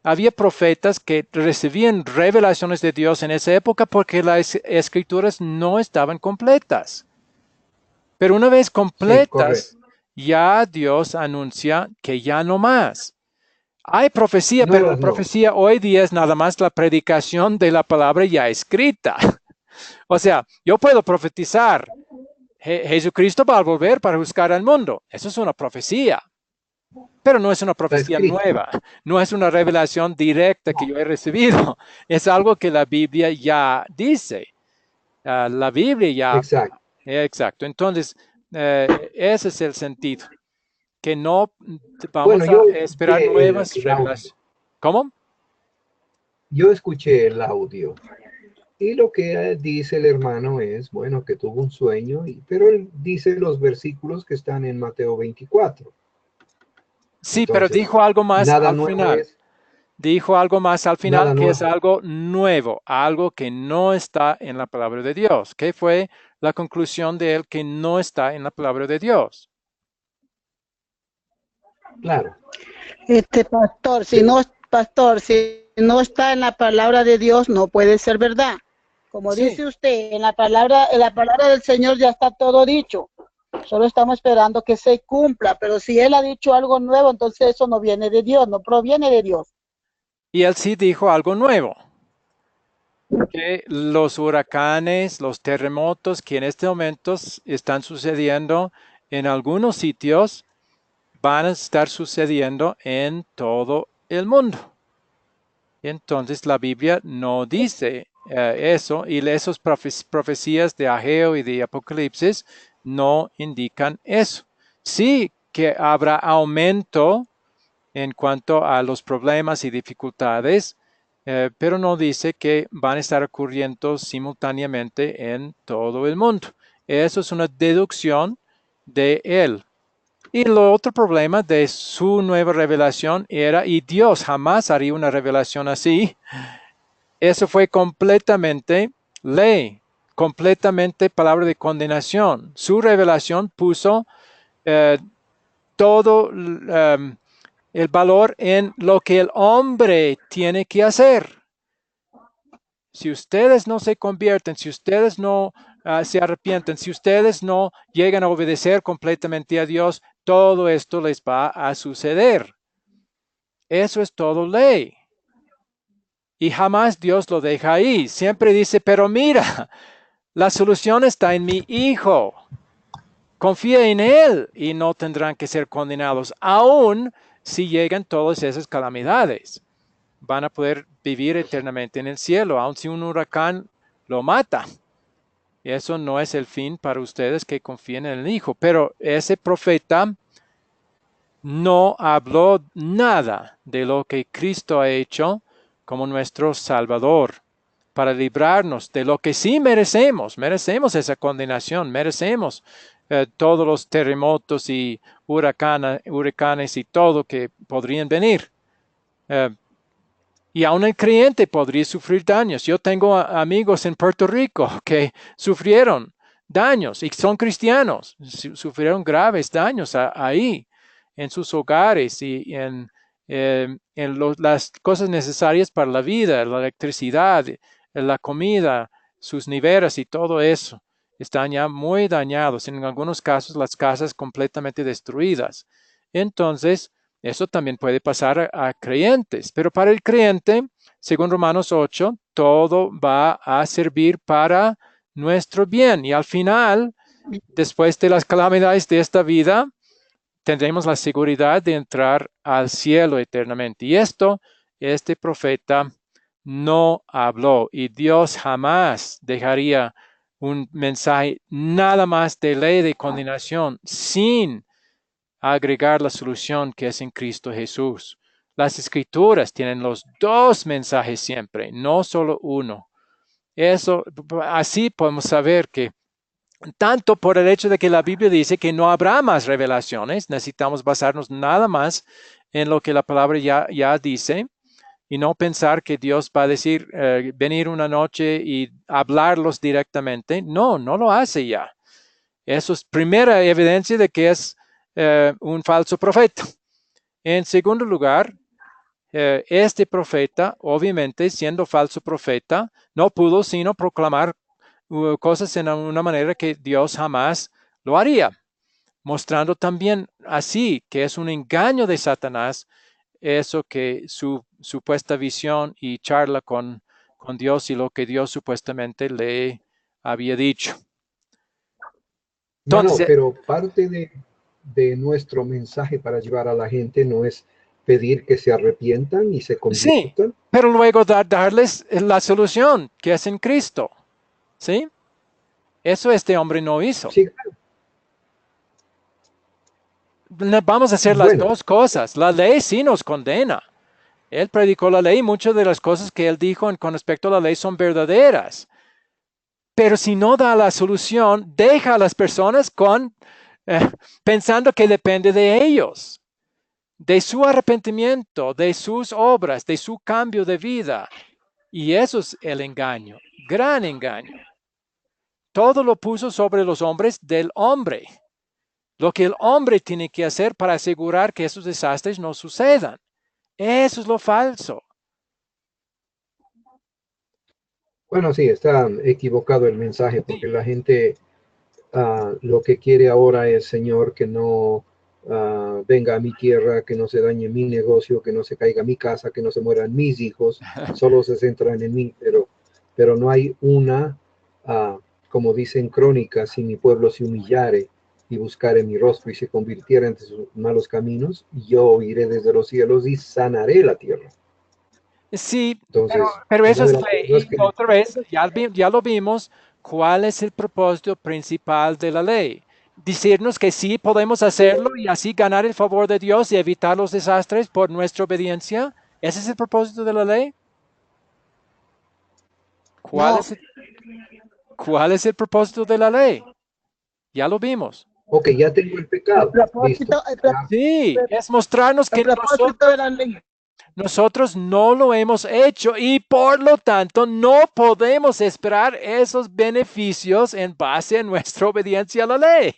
había profetas que recibían revelaciones de Dios en esa época porque las escrituras no estaban completas. Pero una vez completas, ya Dios anuncia que ya no más. Hay profecía, pero la profecía hoy día es nada más la predicación de la palabra ya escrita. O sea, yo puedo profetizar. Jesucristo va a volver para juzgar al mundo. Eso es una profecía. Pero no es una profecía nueva. No es una revelación directa que yo he recibido. Es algo que la Biblia ya dice. La Biblia ya. Exacto. Exacto. Entonces, ese es el sentido. Que no vamos a esperar nuevas revelaciones. ¿Cómo? Yo escuché el audio y lo que dice el hermano es, bueno, que tuvo un sueño, pero él dice los versículos que están en Mateo 24. Sí, entonces, pero dijo algo más al final. Dijo algo más al final que es algo nuevo, algo que no está en la palabra de Dios. ¿Qué fue la conclusión de él que no está en la palabra de Dios? Claro. Pastor, si no está en la palabra de Dios, no puede ser verdad. Como dice usted, en la palabra del Señor ya está todo dicho. Solo estamos esperando que se cumpla, pero si Él ha dicho algo nuevo, entonces eso no viene de Dios, no proviene de Dios. Y Él sí dijo algo nuevo. Que los huracanes, los terremotos que en este momento están sucediendo en algunos sitios, van a estar sucediendo en todo el mundo. Entonces la Biblia no dice eso, y esas profecías de Ageo y de Apocalipsis no indican eso. Sí que habrá aumento en cuanto a los problemas y dificultades, pero no dice que van a estar ocurriendo simultáneamente en todo el mundo. Eso es una deducción de él. Y el otro problema de su nueva revelación era, y Dios jamás haría una revelación así, eso fue completamente ley, completamente palabra de condenación. Su revelación puso eh, todo el valor en lo que el hombre tiene que hacer. Si ustedes no se convierten, si ustedes no se arrepienten, si ustedes no llegan a obedecer completamente a Dios, todo esto les va a suceder. Eso es todo ley. Y jamás Dios lo deja ahí. Siempre dice, pero mira, la solución está en mi Hijo. Confía en Él y no tendrán que ser condenados, aun si llegan todas esas calamidades. Van a poder vivir eternamente en el cielo, aun si un huracán lo mata. Y eso no es el fin para ustedes que confíen en el Hijo. Pero ese profeta no habló nada de lo que Cristo ha hecho como nuestro Salvador para librarnos de lo que sí merecemos. Merecemos esa condenación, merecemos todos los terremotos y huracanes y todo que podrían venir. Y aún el creyente podría sufrir daños. Yo tengo amigos en Puerto Rico que sufrieron daños y son cristianos, sufrieron graves daños ahí, en sus hogares y en las cosas necesarias para la vida, la electricidad, la comida, sus neveras y todo eso. Están ya muy dañados, en algunos casos las casas completamente destruidas. Entonces, eso también puede pasar a creyentes, pero para el creyente, según Romanos 8, todo va a servir para nuestro bien. Y al final, después de las calamidades de esta vida, tendremos la seguridad de entrar al cielo eternamente. Y este profeta no habló y Dios jamás dejaría un mensaje nada más de ley de condenación sin agregar la solución que es en Cristo Jesús. Las escrituras tienen los dos mensajes siempre, no solo uno. Eso, así podemos saber que tanto por el hecho de que la Biblia dice que no habrá más revelaciones, necesitamos basarnos nada más en lo que la palabra ya dice y no pensar que Dios va a decir, venir una noche y hablarlos directamente. No, no lo hace ya. Eso es primera evidencia de que es un falso profeta. En segundo lugar, este profeta, obviamente siendo falso profeta, no pudo sino proclamar cosas en una manera que Dios jamás lo haría, mostrando también así que es un engaño de Satanás eso que su supuesta visión y charla con Dios y lo que Dios supuestamente le había dicho. Bueno, Entonces, pero parte de nuestro mensaje para llevar a la gente no es pedir que se arrepientan y se sí, conviertan. pero luego darles la solución que es en Cristo. ¿Sí? Eso este hombre no hizo. Sí, claro. Vamos a hacer las Bueno, dos cosas. La ley sí nos condena. Él predicó la ley. Muchas de las cosas que él dijo con respecto a la ley son verdaderas. Pero si no da la solución, deja a las personas pensando que depende de ellos, de su arrepentimiento, de sus obras, de su cambio de vida. Y eso es el engaño, gran engaño. Todo lo puso sobre los hombres del hombre. Lo que el hombre tiene que hacer para asegurar que esos desastres no sucedan. Eso es lo falso. bueno, sí, está equivocado el mensaje porque la gente lo que quiere ahora es, Señor, que no venga a mi tierra, que no se dañe mi negocio, que no se caiga mi casa, que no se mueran mis hijos, solo se centran en mí, pero no hay como dicen crónicas, si mi pueblo se humillare y buscare mi rostro y se convirtiera en sus malos caminos, yo oiré desde los cielos y sanaré la tierra. Sí, Entonces, pero eso una de es las ley. cosas Y que otra vez, ya lo vimos, ¿cuál es el propósito principal de la ley? Decirnos que sí podemos hacerlo y así ganar el favor de Dios y evitar los desastres por nuestra obediencia. ¿Ese es el propósito de la ley? ¿Cuál No, es cuál es el propósito de la ley? Ya lo vimos. Ok, ya tengo el El pecado. Listo. propósito, Sí, es mostrarnos el que propósito de la ley. nosotros no lo hemos hecho y por lo tanto no podemos esperar esos beneficios en base a nuestra obediencia a la ley.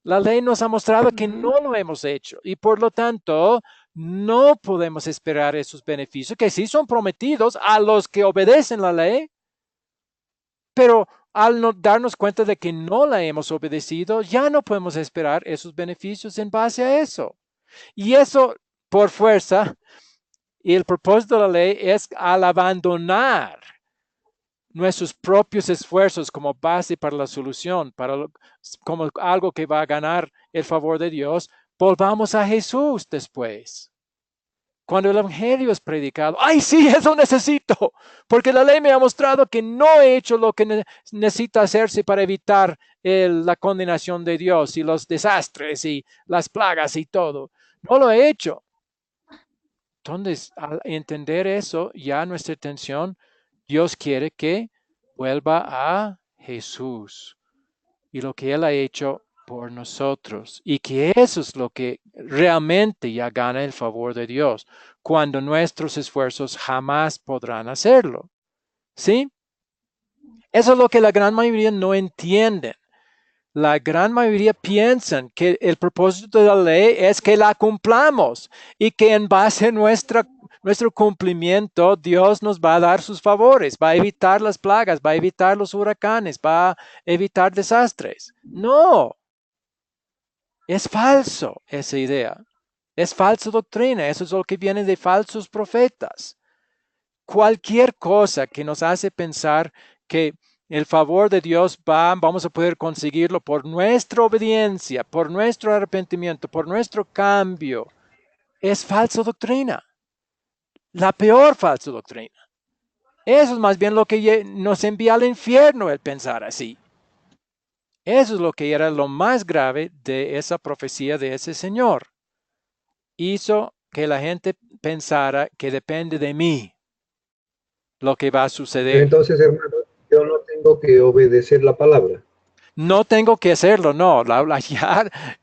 La ley nos ha mostrado que no lo hemos hecho y por lo tanto no podemos esperar esos beneficios que sí son prometidos a los que obedecen la ley, pero al no darnos cuenta de que no la hemos obedecido, ya no podemos esperar esos beneficios en base a eso. Y eso por fuerza. Y el propósito de la ley es al abandonar nuestros propios esfuerzos como base para la solución, como algo que va a ganar el favor de Dios, volvamos a Jesús después. Cuando el Evangelio es predicado, ¡ay, sí, eso necesito! Porque la ley me ha mostrado que no he hecho lo que necesita hacerse para evitar la condenación de Dios y los desastres y las plagas y todo. No lo he hecho. Entonces, al entender eso, ya nuestra atención, Dios quiere que vuelva a Jesús y lo que Él ha hecho por nosotros. Y que eso es lo que realmente ya gana el favor de Dios, cuando nuestros esfuerzos jamás podrán hacerlo. ¿Sí? Eso es lo que la gran mayoría no entienden. La gran mayoría piensan que el propósito de la ley es que la cumplamos y que en base a nuestro cumplimiento Dios nos va a dar sus favores, va a evitar las plagas, va a evitar los huracanes, va a evitar desastres. No, es falso esa idea. Es falsa doctrina, eso es lo que viene de falsos profetas. Cualquier cosa que nos hace pensar que el favor de Dios vamos a poder conseguirlo por nuestra obediencia, por nuestro arrepentimiento, por nuestro cambio, es falsa doctrina. La peor falsa doctrina. Eso es más bien lo que nos envía al infierno el pensar así. Eso es lo que era lo más grave de esa profecía de ese Señor. Hizo que la gente pensara que depende de mí lo que va a Pero suceder. entonces, hermano, yo no tengo que obedecer la palabra. No tengo que hacerlo, no.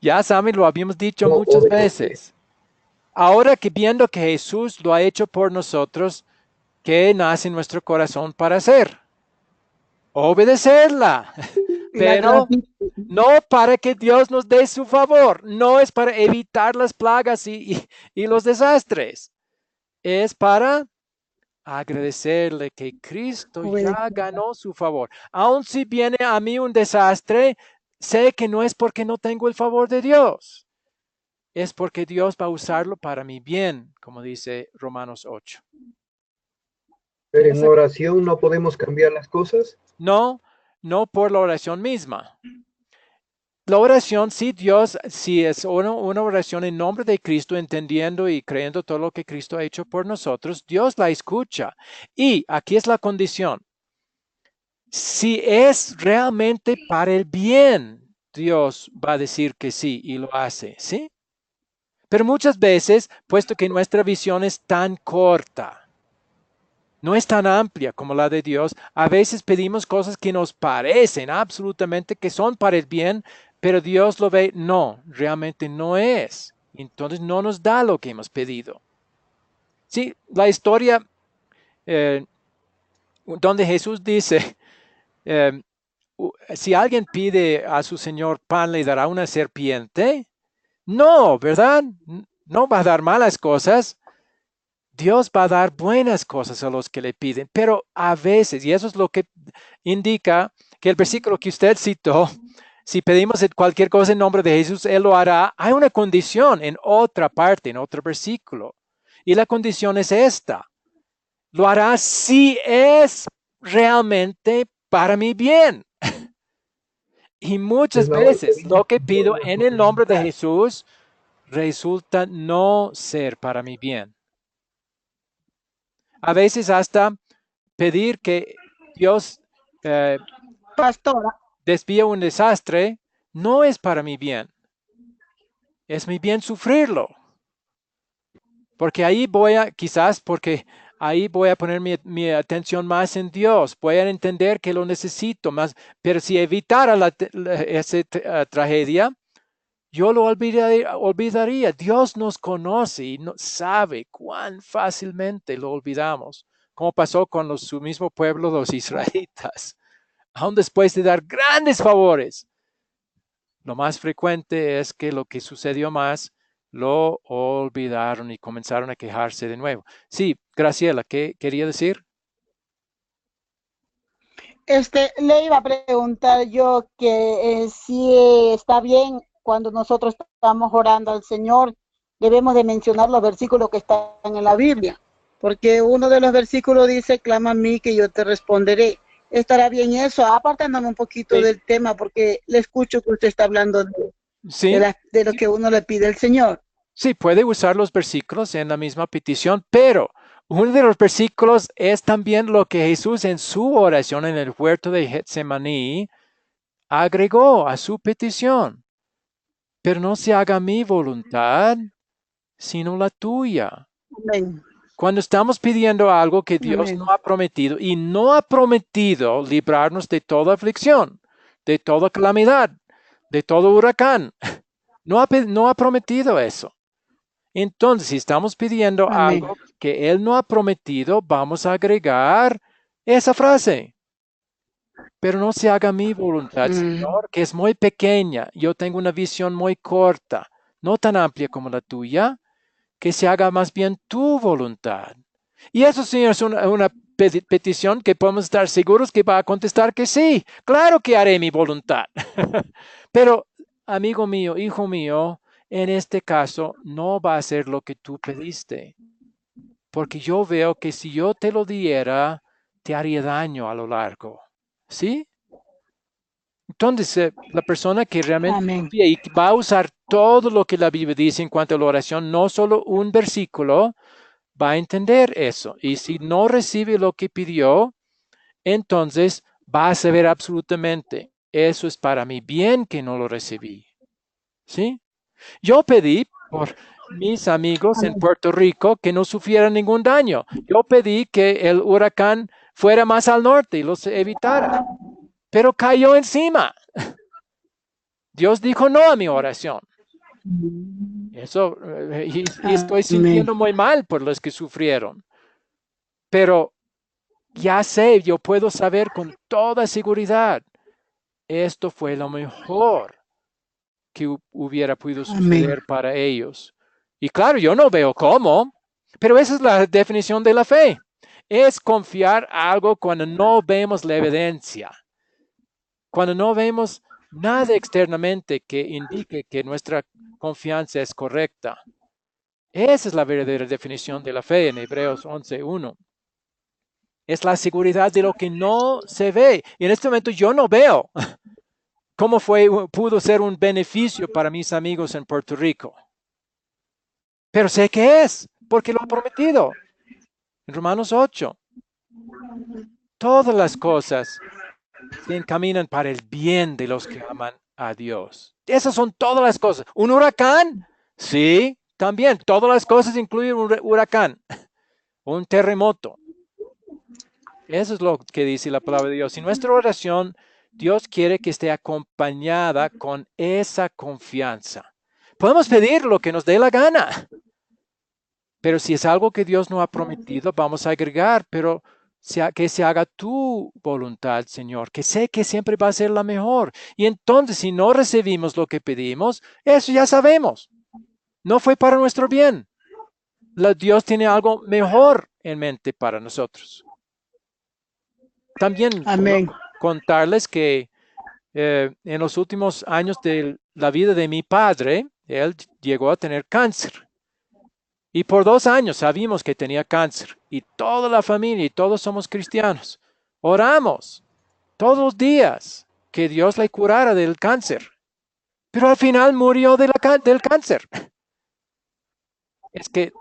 Ya Sammy, lo habíamos dicho No, muchas veces. Ahora que viendo que Jesús lo ha hecho por nosotros, ¿qué nace en nuestro corazón para hacer? Obedecerla. La Pero gratitud. no para que Dios nos dé su favor. No es para evitar las plagas y los desastres. Es para agradecerle que Cristo ya ganó su favor. Aun si viene a mí un desastre, sé que no es porque no tengo el favor de Dios. Es porque Dios va a usarlo para mi bien, como dice Romanos 8. Pero en oración no podemos cambiar las cosas. No, no por la oración misma. La oración, sí, Dios, si es una oración en nombre de Cristo, entendiendo y creyendo todo lo que Cristo ha hecho por nosotros, Dios la escucha. Y aquí es la condición. Si es realmente para el bien, Dios va a decir que sí y lo hace, ¿sí? Pero muchas veces, puesto que nuestra visión es tan corta, no es tan amplia como la de Dios, a veces pedimos cosas que nos parecen absolutamente que son para el bien, pero Dios lo ve, no, realmente no es. Entonces no nos da lo que hemos pedido. Sí, la historia eh, donde Jesús dice, eh, si alguien pide a su Señor pan, ¿le dará una serpiente? No, ¿verdad? No va a dar malas cosas. Dios va a dar buenas cosas a los que le piden, pero a veces, y eso es lo que indica que el versículo que usted citó, si pedimos cualquier cosa en nombre de Jesús, Él lo hará. Hay una condición en otra parte, en otro versículo. Y la condición es esta. Lo hará si es realmente para mi bien. Y muchas Es la veces lo que obediencia pido a en su el nombre de voluntad. Jesús resulta no ser para mi bien. A veces hasta pedir que Dios eh, Pastora, desvíe un desastre no es para mi bien. Es mi bien sufrirlo. Porque ahí quizás porque ahí voy a poner mi atención más en Dios, voy a entender que lo necesito más, pero si evitara esa tragedia, yo lo olvidaría. Dios nos conoce y sabe cuán fácilmente lo olvidamos, como pasó con su mismo pueblo, los israelitas. Aún después de dar grandes favores, lo más frecuente es que lo que sucedió más, lo olvidaron y comenzaron a quejarse de nuevo. Sí, Graciela, ¿qué quería decir? Le iba a preguntar yo que si está bien cuando nosotros estamos orando al Señor, debemos de mencionar los versículos que están en la Biblia, porque uno de los versículos dice, clama a mí que yo te responderé. ¿Estará bien eso? Apartándome un poquito Sí. del tema, porque le escucho que usted está hablando Sí, de lo que uno le pide al Señor. sí, puede usar los versículos en la misma petición, pero uno de los versículos es también lo que Jesús en su oración en el huerto de Getsemaní agregó a su petición. Pero no se haga mi voluntad, sino la tuya. Amén. Cuando estamos pidiendo algo que Dios Amén. no ha prometido y no ha prometido librarnos de toda aflicción, de toda calamidad, de todo huracán, no ha prometido eso. Entonces, si estamos pidiendo Amén. algo que Él no ha prometido, vamos a agregar esa frase. Pero no se haga mi voluntad, Señor, que es muy pequeña. Yo tengo una visión muy corta, no tan amplia como la tuya, que se haga más bien tu voluntad. Y eso, Señor, es una petición que podemos estar seguros que va a contestar que sí, claro que haré mi voluntad. Pero, amigo mío, hijo mío, en este caso no va a ser lo que tú pediste, porque yo veo que si yo te lo diera, te haría daño a lo largo. ¿Sí? Entonces, la persona que realmente Amén. confía y va a usar todo lo que la Biblia dice en cuanto a la oración, no solo un versículo, va a entender eso. Y si no recibe lo que pidió, entonces va a saber absolutamente, eso es para mi bien que no lo recibí. ¿Sí? Yo pedí por mis amigos en Amén. Puerto Rico que no sufrieran ningún daño. Yo pedí que el huracán fuera más al norte y los evitara, pero cayó encima. Dios dijo no a mi oración. Eso, y estoy Amén. sintiendo muy mal por los que sufrieron. Pero ya sé, yo puedo saber con toda seguridad, esto fue lo mejor que hubiera podido Amén. suceder para ellos. Y claro, yo no veo cómo, pero esa es la definición de la fe. Es confiar algo cuando no vemos la evidencia, cuando no vemos nada externamente que indique que nuestra confianza es correcta. Esa es la verdadera definición de la fe en Hebreos 11:1. Es la seguridad de lo que no se ve. Y en este momento yo no veo cómo pudo ser un beneficio para mis amigos en Puerto Rico. Pero sé que es, porque lo ha prometido. En Romanos 8, todas las cosas se encaminan para el bien de los que aman a Dios. Esas son todas las cosas. ¿Un huracán? Sí, también. Todas las cosas incluyen un huracán, un terremoto. Eso es lo que dice la palabra de Dios. Y nuestra oración, Dios quiere que esté acompañada con esa confianza. Podemos pedir lo que nos dé la gana, pero si es algo que Dios no ha prometido, vamos a agregar, pero que se haga tu voluntad, Señor, que sé que siempre va a ser la mejor. Y entonces, si no recibimos lo que pedimos, eso ya sabemos. No fue para nuestro bien. Dios tiene algo mejor en mente para nosotros. También puedo Amén. contarles que en los últimos años de la vida de mi padre, él llegó a tener cáncer. Y por 2 años sabíamos que tenía cáncer. Y toda la familia y todos somos cristianos. Oramos todos los días que Dios le curara del cáncer. Pero al final murió del cáncer. Es que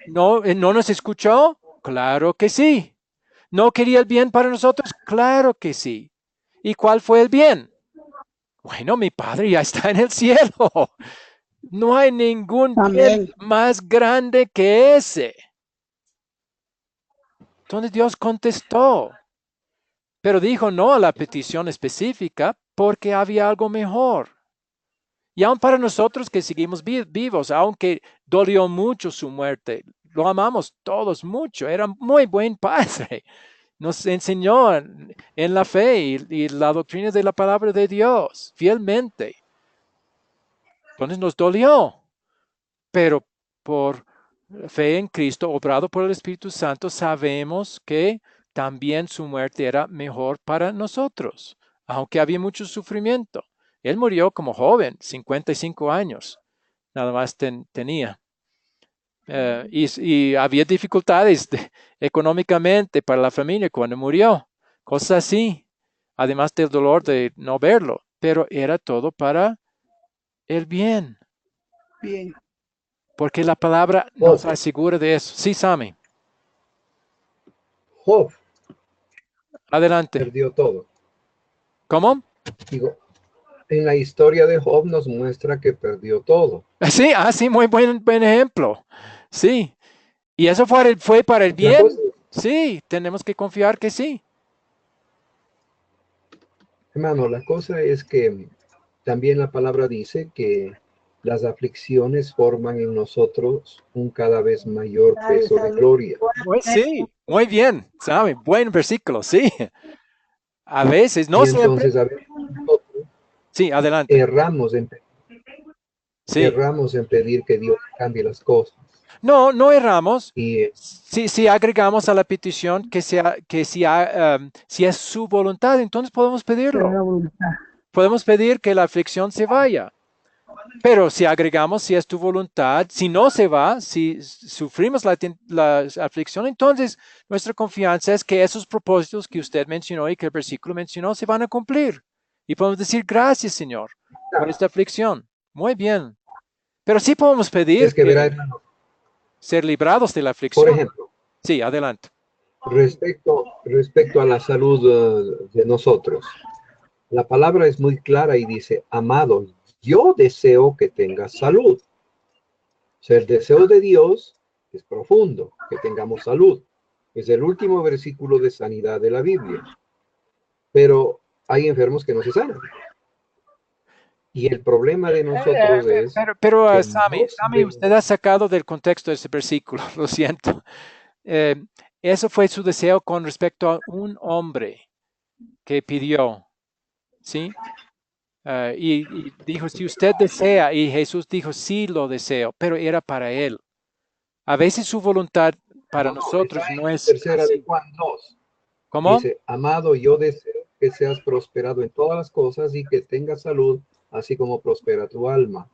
no nos escuchó. Claro que sí. ¿No quería el bien para nosotros? Claro que sí. ¿Y cuál fue el bien? Bueno, mi padre ya está en el cielo. No hay ningún bien Amén. más grande que ese. Entonces Dios contestó, pero dijo no a la petición específica porque había algo mejor. Y aun para nosotros que seguimos vivos, aunque dolió mucho su muerte, lo amamos todos mucho, era muy buen padre. Nos enseñó en la fe y la doctrina de la palabra de Dios fielmente. Entonces nos dolió, pero por fe en Cristo, obrado por el Espíritu Santo, sabemos que también su muerte era mejor para nosotros, aunque había mucho sufrimiento. Él murió como joven, 55 años, nada más tenía. Y había dificultades económicamente para la familia cuando murió, cosas así, además del dolor de no verlo, pero era todo para el bien, Bien. porque la palabra nos asegura de eso. Sí, Sammy, Job adelante. perdió todo. ¿Cómo? Digo, en la historia de Job nos muestra que perdió todo. Sí, sí, muy buen ejemplo. Sí, y eso fue para el La bien. cosa, Sí, tenemos que confiar que sí. hermano, la cosa es que también la palabra dice que las aflicciones forman en nosotros un cada vez mayor peso de gloria. Sí, muy bien, Sammy, buen versículo, sí. A veces, no Y siempre. entonces a veces nosotros Sí, adelante. erramos en, Sí. erramos en pedir que Dios cambie las cosas. No, no erramos. Y Si agregamos a la petición si es su voluntad, entonces podemos pedirlo. Podemos pedir que la aflicción se vaya. Pero si agregamos si es tu voluntad, si no se va, si sufrimos la aflicción, entonces nuestra confianza es que esos propósitos que usted mencionó y que el versículo mencionó se van a cumplir. Y podemos decir gracias, Señor, por esta aflicción. Muy bien. Pero sí podemos pedir es que verá, que hermano, ser librados de la por aflicción. ejemplo, Sí, adelante. respecto a la salud de nosotros, la palabra es muy clara y dice, amado, yo deseo que tengas salud. O sea, el deseo de Dios es profundo, que tengamos salud. Es el último versículo de sanidad de la Biblia. Pero hay enfermos que no se sanan. Y el problema de nosotros es Pero que Sammy, no sabemos. usted ha sacado del contexto ese versículo, lo siento. Eh, Eso fue su deseo con respecto a un hombre que pidió, ¿sí? Y dijo, si usted desea, y Jesús dijo, sí lo deseo, pero era para él. A veces su voluntad para No, no, está nosotros no en es tercera de así. Juan 2. ¿Cómo? Dice, amado, yo deseo que seas prosperado en todas las cosas y que tengas salud, así como prospera tu alma.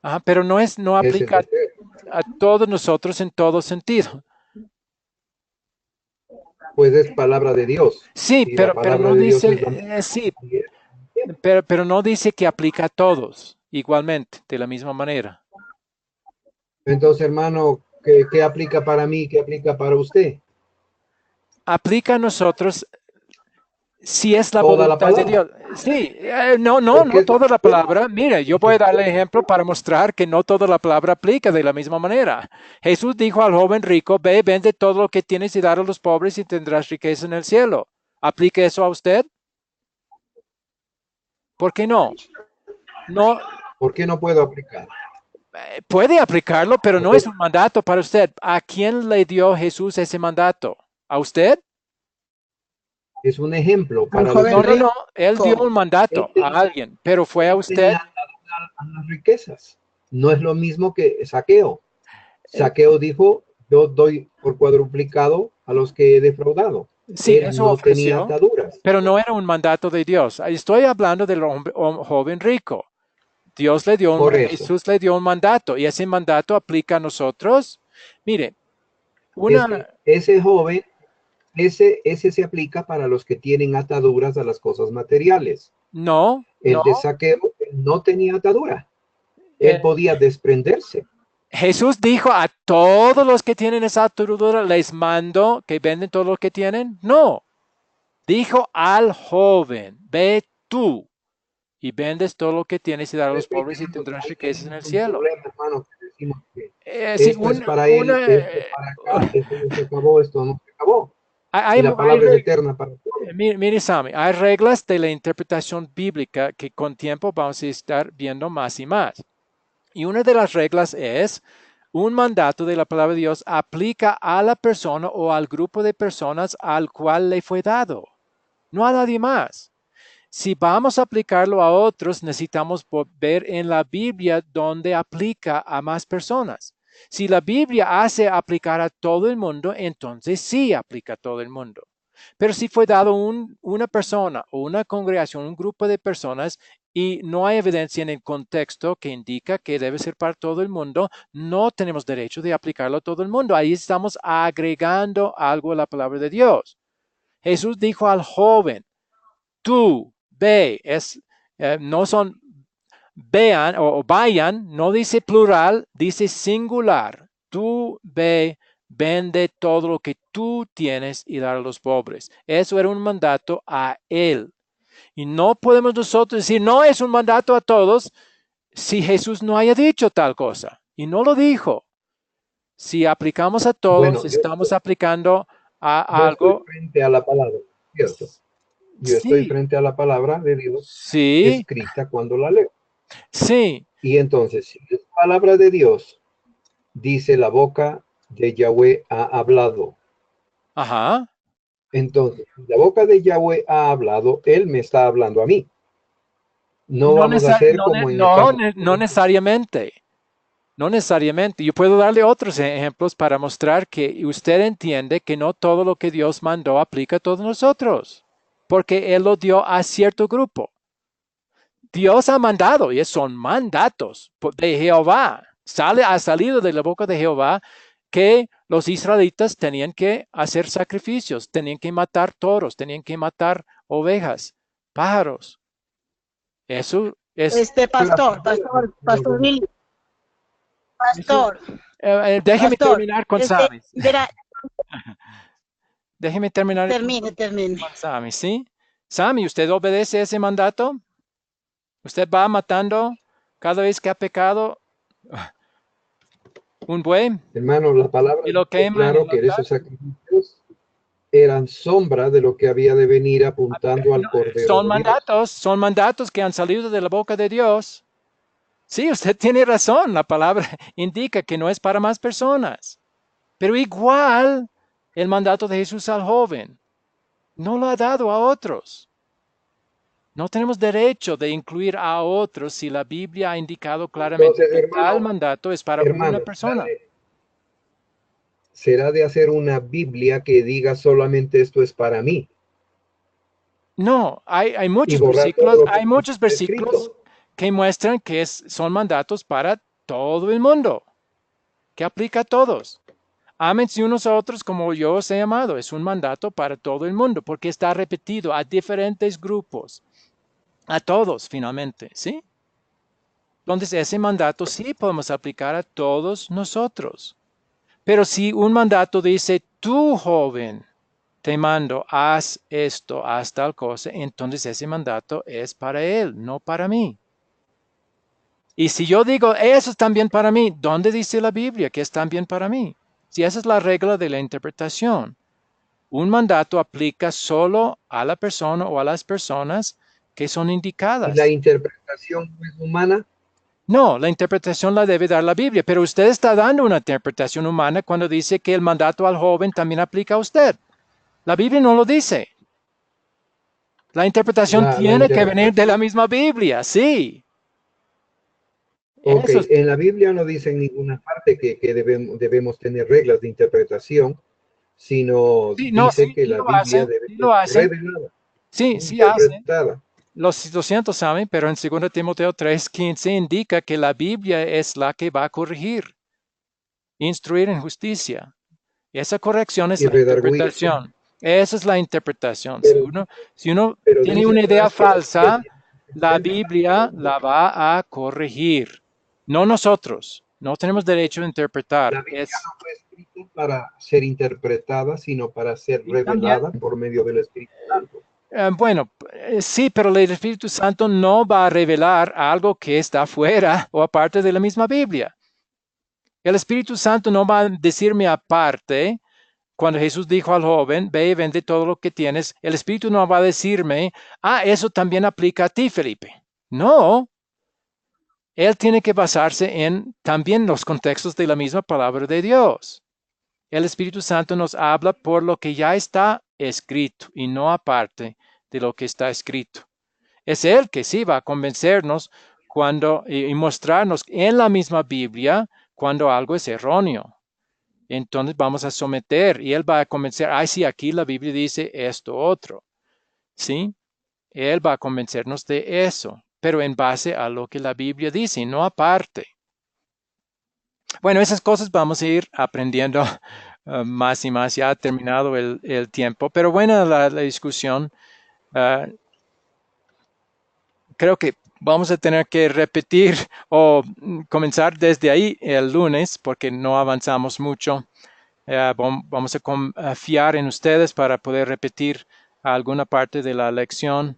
Ajá, pero no Es el aplica deseo. a todos nosotros en todo sentido. Pues es palabra de Dios. Sí, Y la pero palabra no de Dios es dice, la misma. sí, pero no dice que aplica a todos igualmente, de la misma manera. Entonces, hermano, ¿qué aplica para mí? ¿Qué aplica para usted? Aplica a nosotros si es la Toda la voluntad de palabra. Dios. Sí, no Porque toda la palabra. Mira, yo voy a darle ejemplo para mostrar que no toda la palabra aplica de la misma manera. Jesús dijo al joven rico, ve, vende todo lo que tienes y dar a los pobres y tendrás riqueza en el cielo. ¿Aplica eso a usted? ¿Por qué no? No, ¿por qué no puedo aplicar? puede aplicarlo, pero no Porque es un mandato para usted. ¿A quién le dio Jesús ese mandato? ¿A usted? es un ejemplo Al para los joven ricos. No. Él dio un Él mandato a tenía, alguien, pero fue a él usted. tenía a las riquezas. No es lo mismo que saqueo. Eh, Saqueo dijo, yo doy por cuadruplicado a los que he defraudado. Sí, Él eso no tenía ofreció, ataduras. pero no era un mandato de Dios. Estoy hablando del joven rico. Dios le dio Por eso, Jesús le dio un mandato y ese mandato aplica a nosotros. Mire, una, ese joven, ese se aplica para los que tienen ataduras a las cosas materiales. no, El de Saqueo no tenía atadura. Él eh, podía desprenderse. Jesús dijo a todos los que tienen esa atadura, les mando que venden todo lo que tienen. No, dijo al joven, ve tú y vendes todo lo que tienes y dar a los pobres y tendrás Ahí riquezas en tenemos el un cielo. problema, hermano, que decimos que Sí, esto es para él, esto es para acá, esto no se acabó, esto no se acabó. Y la palabra es eterna para todos. Mire, Sammy, hay reglas de la interpretación bíblica que con tiempo vamos a estar viendo más y más. Y una de las reglas es, un mandato de la palabra de Dios aplica a la persona o al grupo de personas al cual le fue dado, no a nadie más. Si vamos a aplicarlo a otros, necesitamos ver en la Biblia donde aplica a más personas. Si la Biblia hace aplicar a todo el mundo, entonces sí aplica a todo el mundo. Pero si fue dado una persona o una congregación, un grupo de personas, y no hay evidencia en el contexto que indica que debe ser para todo el mundo, no tenemos derecho de aplicarlo a todo el mundo. Ahí estamos agregando algo a la palabra de Dios. Jesús dijo al joven, tú, ve, no son vean o vayan, no dice plural, dice singular. Tú ve, vende todo lo que tú tienes y dar a los pobres. Eso era un mandato a él. Y no podemos nosotros decir, no es un mandato a todos si Jesús no haya dicho tal cosa. Y no lo dijo. Si aplicamos a todos, Bueno, estamos aplicando a algo. Estoy frente a la palabra, ¿cierto? Yo estoy Sí, frente a la palabra de Dios sí, escrita cuando la leo. sí. Y entonces, si es palabra de Dios, dice la boca de Yahweh ha hablado. Ajá. Entonces, si la boca de Yahweh ha hablado, Él me está hablando a mí. No No, vamos a hacer como en el caso. no necesariamente. No necesariamente. Yo puedo darle otros ejemplos para mostrar que usted entiende que no todo lo que Dios mandó aplica a todos nosotros, porque Él lo dio a cierto grupo. Dios ha mandado, y son mandatos de Jehová. Ha salido de la boca de Jehová que los israelitas tenían que hacer sacrificios, tenían que matar toros, tenían que matar ovejas, pájaros. Eso es. Pastor Billy, pastor, Déjeme pastor, terminar con Sammy. verá, Déjeme terminar termine. con Sammy, ¿sí? Sammy, ¿usted obedece ese mandato? ¿Usted va matando cada vez que ha pecado un buey Hermano, la palabra y lo dice quema en claro el que altar? esos sacrificios eran sombra de lo que había de venir apuntando al Cordero de Dios. Son mandatos que han salido de la boca de Dios. Sí, usted tiene razón, la palabra indica que no es para más personas. Pero igual, el mandato de Jesús al joven no lo ha dado a otros. No tenemos derecho de incluir a otros si la Biblia ha indicado claramente Entonces, que tal mandato es para una hermano, persona. será de hacer una Biblia que diga solamente esto es para mí No, hay y muchos borrar todo versículos, lo que hay muchos está versículos escrito. que muestran que son mandatos para todo el mundo, que aplica a todos. Ámense unos a otros como yo os he amado. Es un mandato para todo el mundo porque está repetido a diferentes grupos, a todos finalmente, ¿sí? Entonces ese mandato sí podemos aplicar a todos nosotros. Pero si un mandato dice, tú joven, te mando, haz esto, haz tal cosa, entonces ese mandato es para él, no para mí. Y si yo digo, eso es también para mí, ¿dónde dice la Biblia que es también para mí? Si esa es la regla de la interpretación. Un mandato aplica solo a la persona o a las personas que son Y la indicadas. interpretación no es humana. No, la interpretación la debe dar la Biblia, pero usted está dando una interpretación humana cuando dice que el mandato al joven también aplica a usted. La Biblia no lo dice. La interpretación La tiene que venir de interpretación. la misma Biblia, sí. Ok, Eso es. en la Biblia no dice en ninguna parte que debemos tener reglas de interpretación, sino Sí, no, dice sí, que sí la lo Biblia hace, debe sí ser lo hace. revelada, Sí, sí hace. interpretada. Lo siento, Sammy, pero en 2 Timoteo 3:15 indica que la Biblia es la que va a corregir, instruir en justicia. Y esa corrección es Y la redarguir. interpretación. Esa es la interpretación. Si Pero, uno, si uno pero tiene dice una idea atrás que la Biblia falsa, tiene que ser la revelada Biblia al la mundo. va a corregir. No nosotros. No tenemos derecho a interpretar. La Biblia no fue escrita para ser interpretada, sino para ser Y también, revelada por medio del Espíritu Santo. bueno, sí, pero el Espíritu Santo no va a revelar algo que está fuera o aparte de la misma Biblia. El Espíritu Santo no va a decirme aparte cuando Jesús dijo al joven, ve y vende todo lo que tienes, el Espíritu no va a decirme, eso también aplica a ti, Felipe. No, él tiene que basarse en también los contextos de la misma palabra de Dios. El Espíritu Santo nos habla por lo que ya está escrito y no aparte de lo que está escrito. Es Él que sí va a convencernos y mostrarnos en la misma Biblia cuando algo es erróneo. Entonces vamos a someter y Él va a convencer, sí, aquí la Biblia dice esto otro. ¿Sí? Él va a convencernos de eso, pero en base a lo que la Biblia dice, no aparte. Bueno, esas cosas vamos a ir aprendiendo más y más. Ya ha terminado el tiempo, pero buena la discusión. Creo que vamos a tener que repetir o comenzar desde ahí el lunes porque no avanzamos mucho. Vamos a confiar en ustedes para poder repetir alguna parte de la lección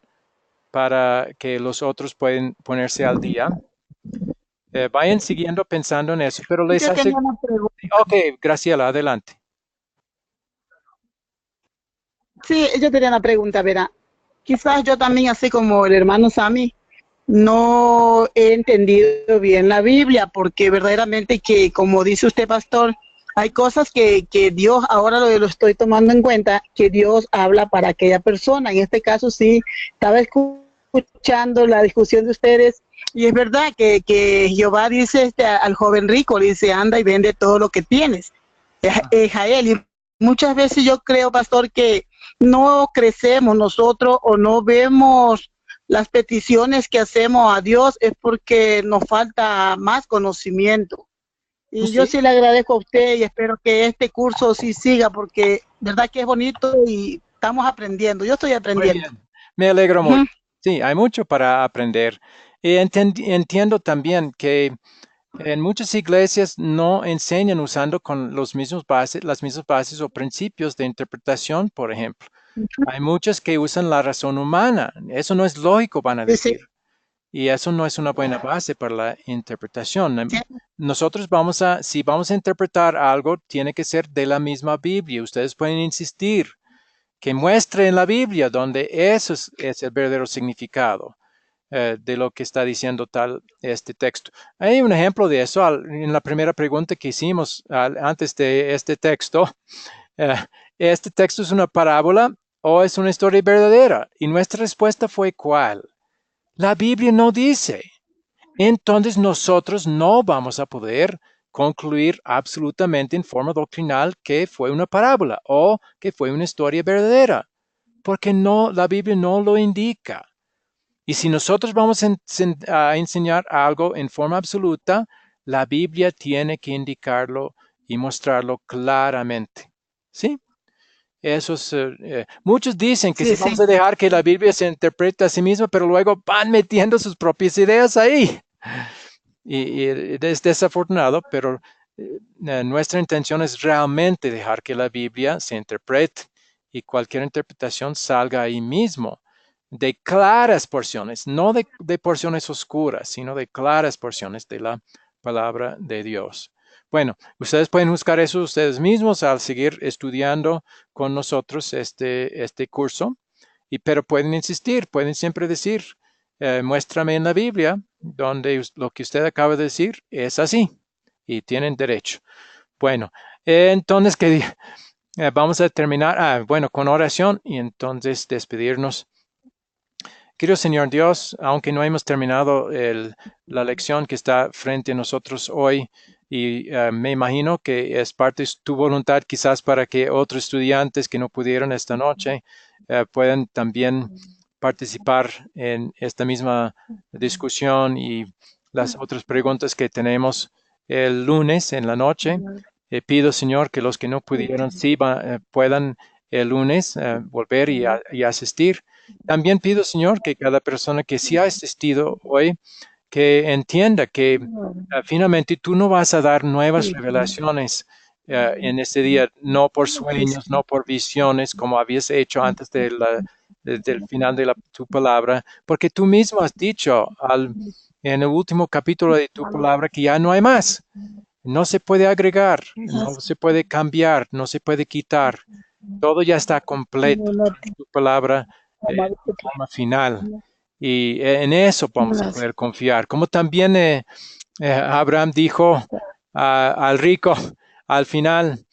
para que los otros puedan ponerse al día. Vayan siguiendo pensando en eso, pero les Yo hace... tenía una pregunta. Ok, Graciela, adelante. Sí, yo tenía una pregunta, verá. Quizás yo también, así como el hermano Sammy, no he entendido bien la Biblia, porque verdaderamente que, como dice usted, pastor, hay cosas que Dios, ahora lo estoy tomando en cuenta, que Dios habla para aquella persona. En este caso sí, estaba escuchando la discusión de ustedes, y es verdad que Jehová dice al joven rico, le dice, anda y vende todo lo que tienes, Jael. Y muchas veces yo creo, pastor, que no crecemos nosotros o no vemos las peticiones que hacemos a Dios es porque nos falta más conocimiento. Y ¿Sí? yo sí le agradezco a usted y espero que este curso sí siga porque verdad que es bonito y estamos aprendiendo. Yo estoy aprendiendo. Muy bien. Me alegro mucho. Sí, hay mucho para aprender. Y entiendo también que en muchas iglesias no enseñan usando con las mismas bases o principios de interpretación, por ejemplo. Hay muchas que usan la razón humana. Eso no es lógico, van a Sí, decir. Y eso no es una buena base para la interpretación. sí. Nosotros si vamos a interpretar algo, tiene que ser de la misma Biblia. Ustedes pueden insistir que muestre en la Biblia donde eso es el verdadero significado de lo que está diciendo este texto. Hay un ejemplo de eso en la primera pregunta que hicimos antes de este texto. Eh, ¿Este texto es una parábola o es una historia verdadera? Y nuestra respuesta fue ¿cuál? La Biblia no dice. Entonces nosotros no vamos a poder concluir absolutamente en forma doctrinal que fue una parábola o que fue una historia verdadera, porque la Biblia no lo indica. Y si nosotros vamos a enseñar algo en forma absoluta, la Biblia tiene que indicarlo y mostrarlo claramente. ¿Sí? Muchos dicen que Sí, si sí. vamos a dejar que la Biblia se interprete a sí misma, pero luego van metiendo sus propias ideas ahí. Y es desafortunado, pero nuestra intención es realmente dejar que la Biblia se interprete y cualquier interpretación salga ahí mismo, de claras porciones, no de porciones oscuras, sino de claras porciones de la palabra de Dios. Bueno, ustedes pueden buscar eso ustedes mismos al seguir estudiando con nosotros este curso, pero pueden insistir, pueden siempre decir, muéstrame en la Biblia donde lo que usted acaba de decir es así y tienen derecho. Bueno, entonces vamos a terminar, con oración y entonces despedirnos. Querido Señor Dios, aunque no hemos terminado la lección que está frente a nosotros hoy, y me imagino que es parte de tu voluntad quizás para que otros estudiantes que no pudieron esta noche puedan también participar en esta misma discusión y las otras preguntas que tenemos el lunes en la noche. Pido, Señor, que los que no pudieron puedan el lunes volver y asistir. También pido, Señor, que cada persona que sí ha asistido hoy, que entienda que finalmente tú no vas a dar nuevas revelaciones en este día, no por sueños, no por visiones, como habías hecho antes del final de tu palabra, porque tú mismo has dicho en el último capítulo de tu palabra que ya no hay más. No se puede agregar, no se puede cambiar, no se puede quitar. Todo ya está completo. Tu palabra, forma final. Y en eso vamos a poder confiar. Como también Abraham dijo al rico al final,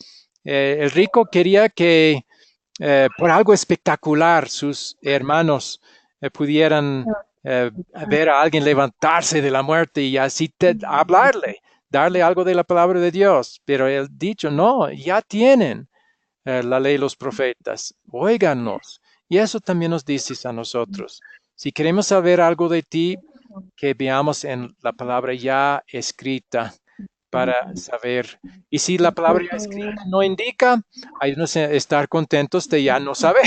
el rico quería que por algo espectacular sus hermanos pudieran ver a alguien levantarse de la muerte y así hablarle, darle algo de la palabra de Dios. Pero él dicho, no, ya tienen la ley y los profetas, óiganos. Y eso también nos dices a nosotros. Si queremos saber algo de ti, que veamos en la palabra ya escrita para saber. Y si la palabra ya escrita no indica, hay que estar contentos de ya no saber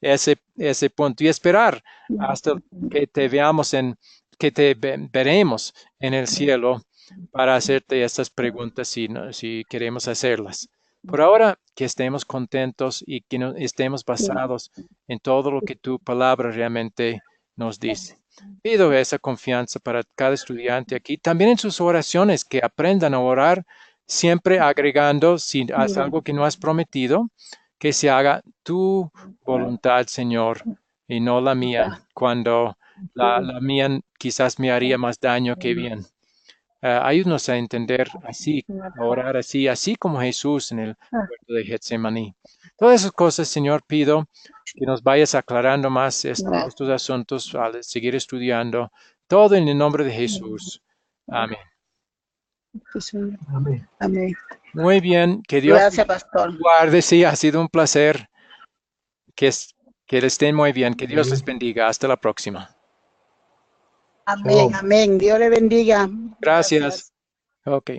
ese punto y esperar hasta que te veamos que te veremos en el cielo para hacerte estas preguntas si queremos hacerlas. Por ahora, que estemos contentos y que estemos basados en todo lo que tu palabra realmente nos dice. Pido esa confianza para cada estudiante aquí, también en sus oraciones, que aprendan a orar, siempre agregando, si has algo que no has prometido, que se haga tu voluntad, Señor, y no la mía, cuando la mía quizás me haría más daño que bien. Ayúdanos a entender así, a orar así como Jesús en el huerto de Getsemaní. Todas esas cosas, Señor, pido que nos vayas aclarando más estos asuntos al seguir estudiando. Todo en el nombre de Jesús. Amén. Amén. Amén. Muy bien, que Dios Gracias, pastor. guarde. Sí, ha sido un placer. Que estén muy bien. Que Dios les bendiga. Hasta la próxima. Amén, amén. Dios le bendiga. Gracias. Ok.